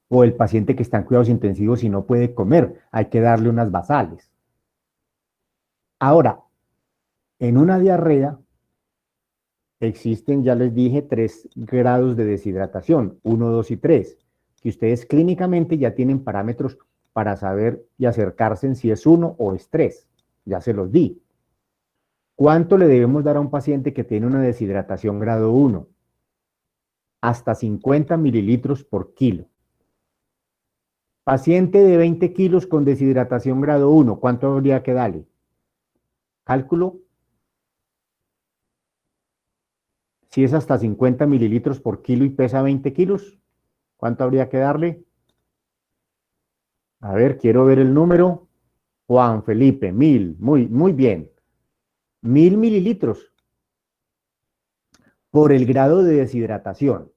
O el paciente que está en cuidados intensivos y no puede comer, hay que darle unas basales. Ahora, en una diarrea existen, ya les dije, 3 grados de deshidratación, 1, 2 y 3, que ustedes clínicamente ya tienen parámetros para saber y acercarse en si es 1 o es 3, ya se los di. ¿Cuánto le debemos dar a un paciente que tiene una deshidratación grado 1? Hasta 50 mililitros por kilo. Paciente de 20 kilos con deshidratación grado 1, ¿cuánto habría que darle? Cálculo. Si es hasta 50 mililitros por kilo y pesa 20 kilos, ¿cuánto habría que darle? A ver, quiero ver el número. Juan Felipe, 1000, muy bien. 1000 mililitros por el grado de deshidratación.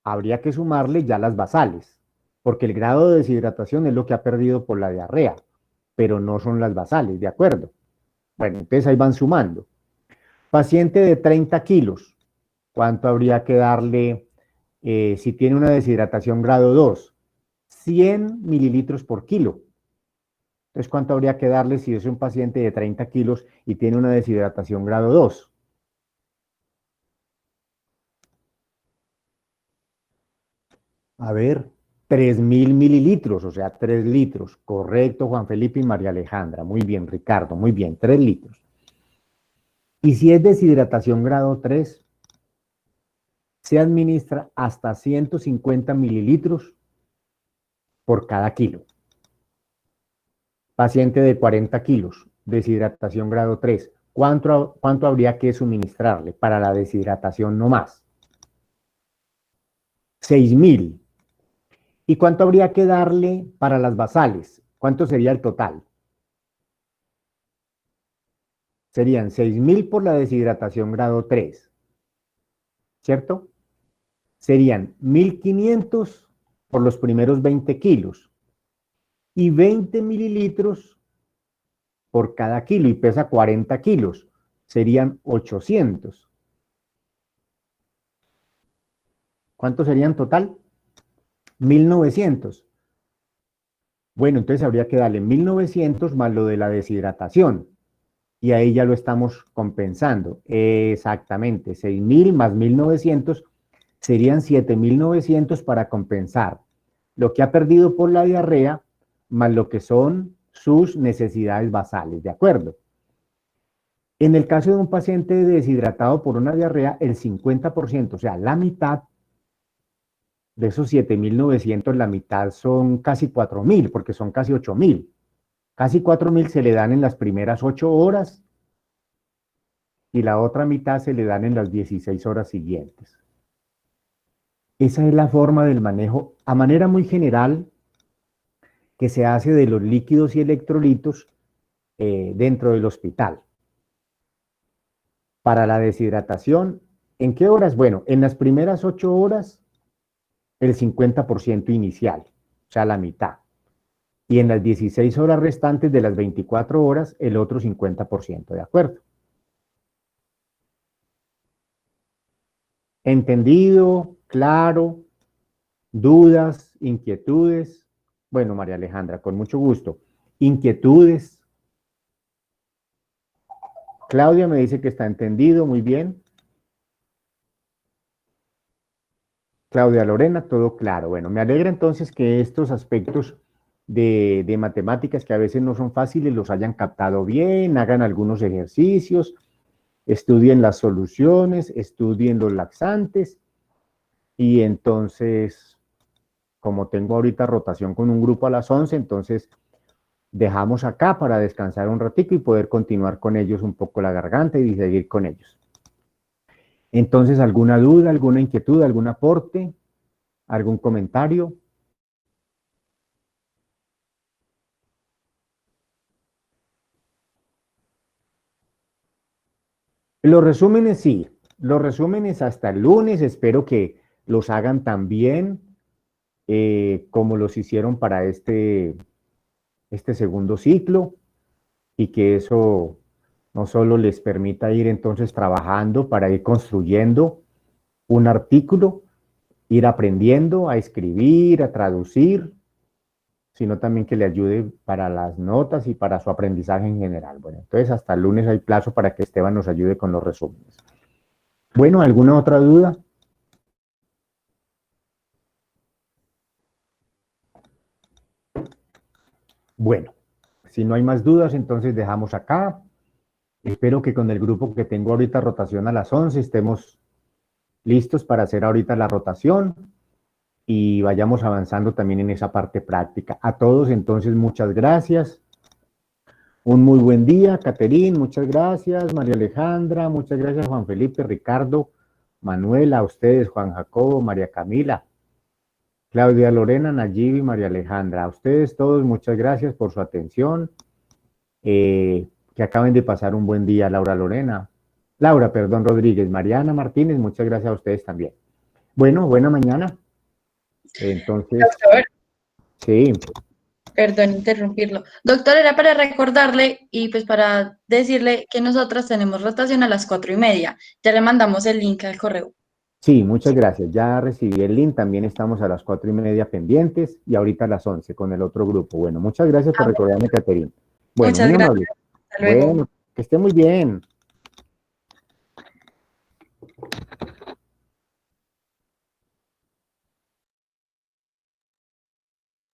Habría que sumarle ya las basales, porque el grado de deshidratación es lo que ha perdido por la diarrea, pero no son las basales, ¿de acuerdo? Bueno, entonces ahí van sumando. Paciente de 30 kilos, ¿cuánto habría que darle si tiene una deshidratación grado 2? 100 mililitros por kilo. Entonces, ¿cuánto habría que darle si es un paciente de 30 kilos y tiene una deshidratación grado 2? A ver, 3000 mililitros, o sea, 3 litros. Correcto, Juan Felipe y María Alejandra. Muy bien, Ricardo, muy bien, 3 litros. Y si es deshidratación grado 3, se administra hasta 150 mililitros por cada kilo. Paciente de 40 kilos, deshidratación grado 3. ¿Cuánto habría que suministrarle para la deshidratación no más? 6000. ¿Y cuánto habría que darle para las basales? ¿Cuánto sería el total? Serían 6000 por la deshidratación grado 3, ¿cierto? Serían 1500 por los primeros 20 kilos y 20 mililitros por cada kilo y pesa 40 kilos. Serían 800. ¿Cuánto serían total? 1900. Bueno, entonces habría que darle 1900 más lo de la deshidratación. Y ahí ya lo estamos compensando. Exactamente, 6000 más 1900 serían 7900 para compensar lo que ha perdido por la diarrea más lo que son sus necesidades basales, ¿de acuerdo? En el caso de un paciente deshidratado por una diarrea, el 50%, o sea, la mitad de esos 7900, la mitad son casi 4000, porque son casi 8000. Casi 4000 se le dan en las primeras 8 horas y la otra mitad se le dan en las 16 horas siguientes. Esa es la forma del manejo, a manera muy general, que se hace de los líquidos y electrolitos dentro del hospital. Para la deshidratación, ¿en qué horas? Bueno, en las primeras 8 horas, el 50% inicial, o sea, la mitad. Y en las 16 horas restantes de las 24 horas, el otro 50%, ¿de acuerdo? ¿Entendido? ¿Claro? ¿Dudas? ¿Inquietudes? Bueno, María Alejandra, con mucho gusto. ¿Inquietudes? Claudia me dice que está entendido, muy bien. Claudia Lorena, todo claro. Bueno, me alegra entonces que estos aspectos de matemáticas que a veces no son fáciles los hayan captado bien, hagan algunos ejercicios, estudien las soluciones, estudien los laxantes y entonces, como tengo ahorita rotación con un grupo a las 11, entonces dejamos acá para descansar un ratico y poder continuar con ellos un poco la garganta y seguir con ellos. Entonces, ¿alguna duda, alguna inquietud, algún aporte, algún comentario? Los resúmenes sí, los resúmenes hasta el lunes, espero que los hagan también como los hicieron para este segundo ciclo y que eso no solo les permita ir entonces trabajando para ir construyendo un artículo, ir aprendiendo a escribir, a traducir, sino también que le ayude para las notas y para su aprendizaje en general. Bueno, entonces hasta el lunes hay plazo para que Esteban nos ayude con los resúmenes. Bueno, ¿alguna otra duda? Bueno, si no hay más dudas, entonces dejamos acá. Espero que con el grupo que tengo ahorita rotación a las 11 estemos listos para hacer ahorita la rotación y vayamos avanzando también en esa parte práctica. A todos, entonces, muchas gracias. Un muy buen día, Caterín, muchas gracias. María Alejandra, muchas gracias. Juan Felipe, Ricardo, Manuela, a ustedes, Juan Jacobo, María Camila. Claudia Lorena, Nayib y María Alejandra. A ustedes todos, muchas gracias por su atención. Que acaben de pasar un buen día, Laura, perdón, Rodríguez, Mariana Martínez, muchas gracias a ustedes también. Bueno, buena mañana. Entonces, Doctor, sí, perdón interrumpirlo. Doctor, era para recordarle y pues para decirle que nosotras tenemos rotación a las 4:30. Ya le mandamos el link al correo. sí, muchas gracias. Ya recibí el link, también estamos a las 4:30 pendientes y ahorita a las 11 con el otro grupo. Bueno, muchas gracias por recordarme, Caterina. Bueno, Muchas muy gracias. amable. Hasta luego. Bueno, que esté muy bien.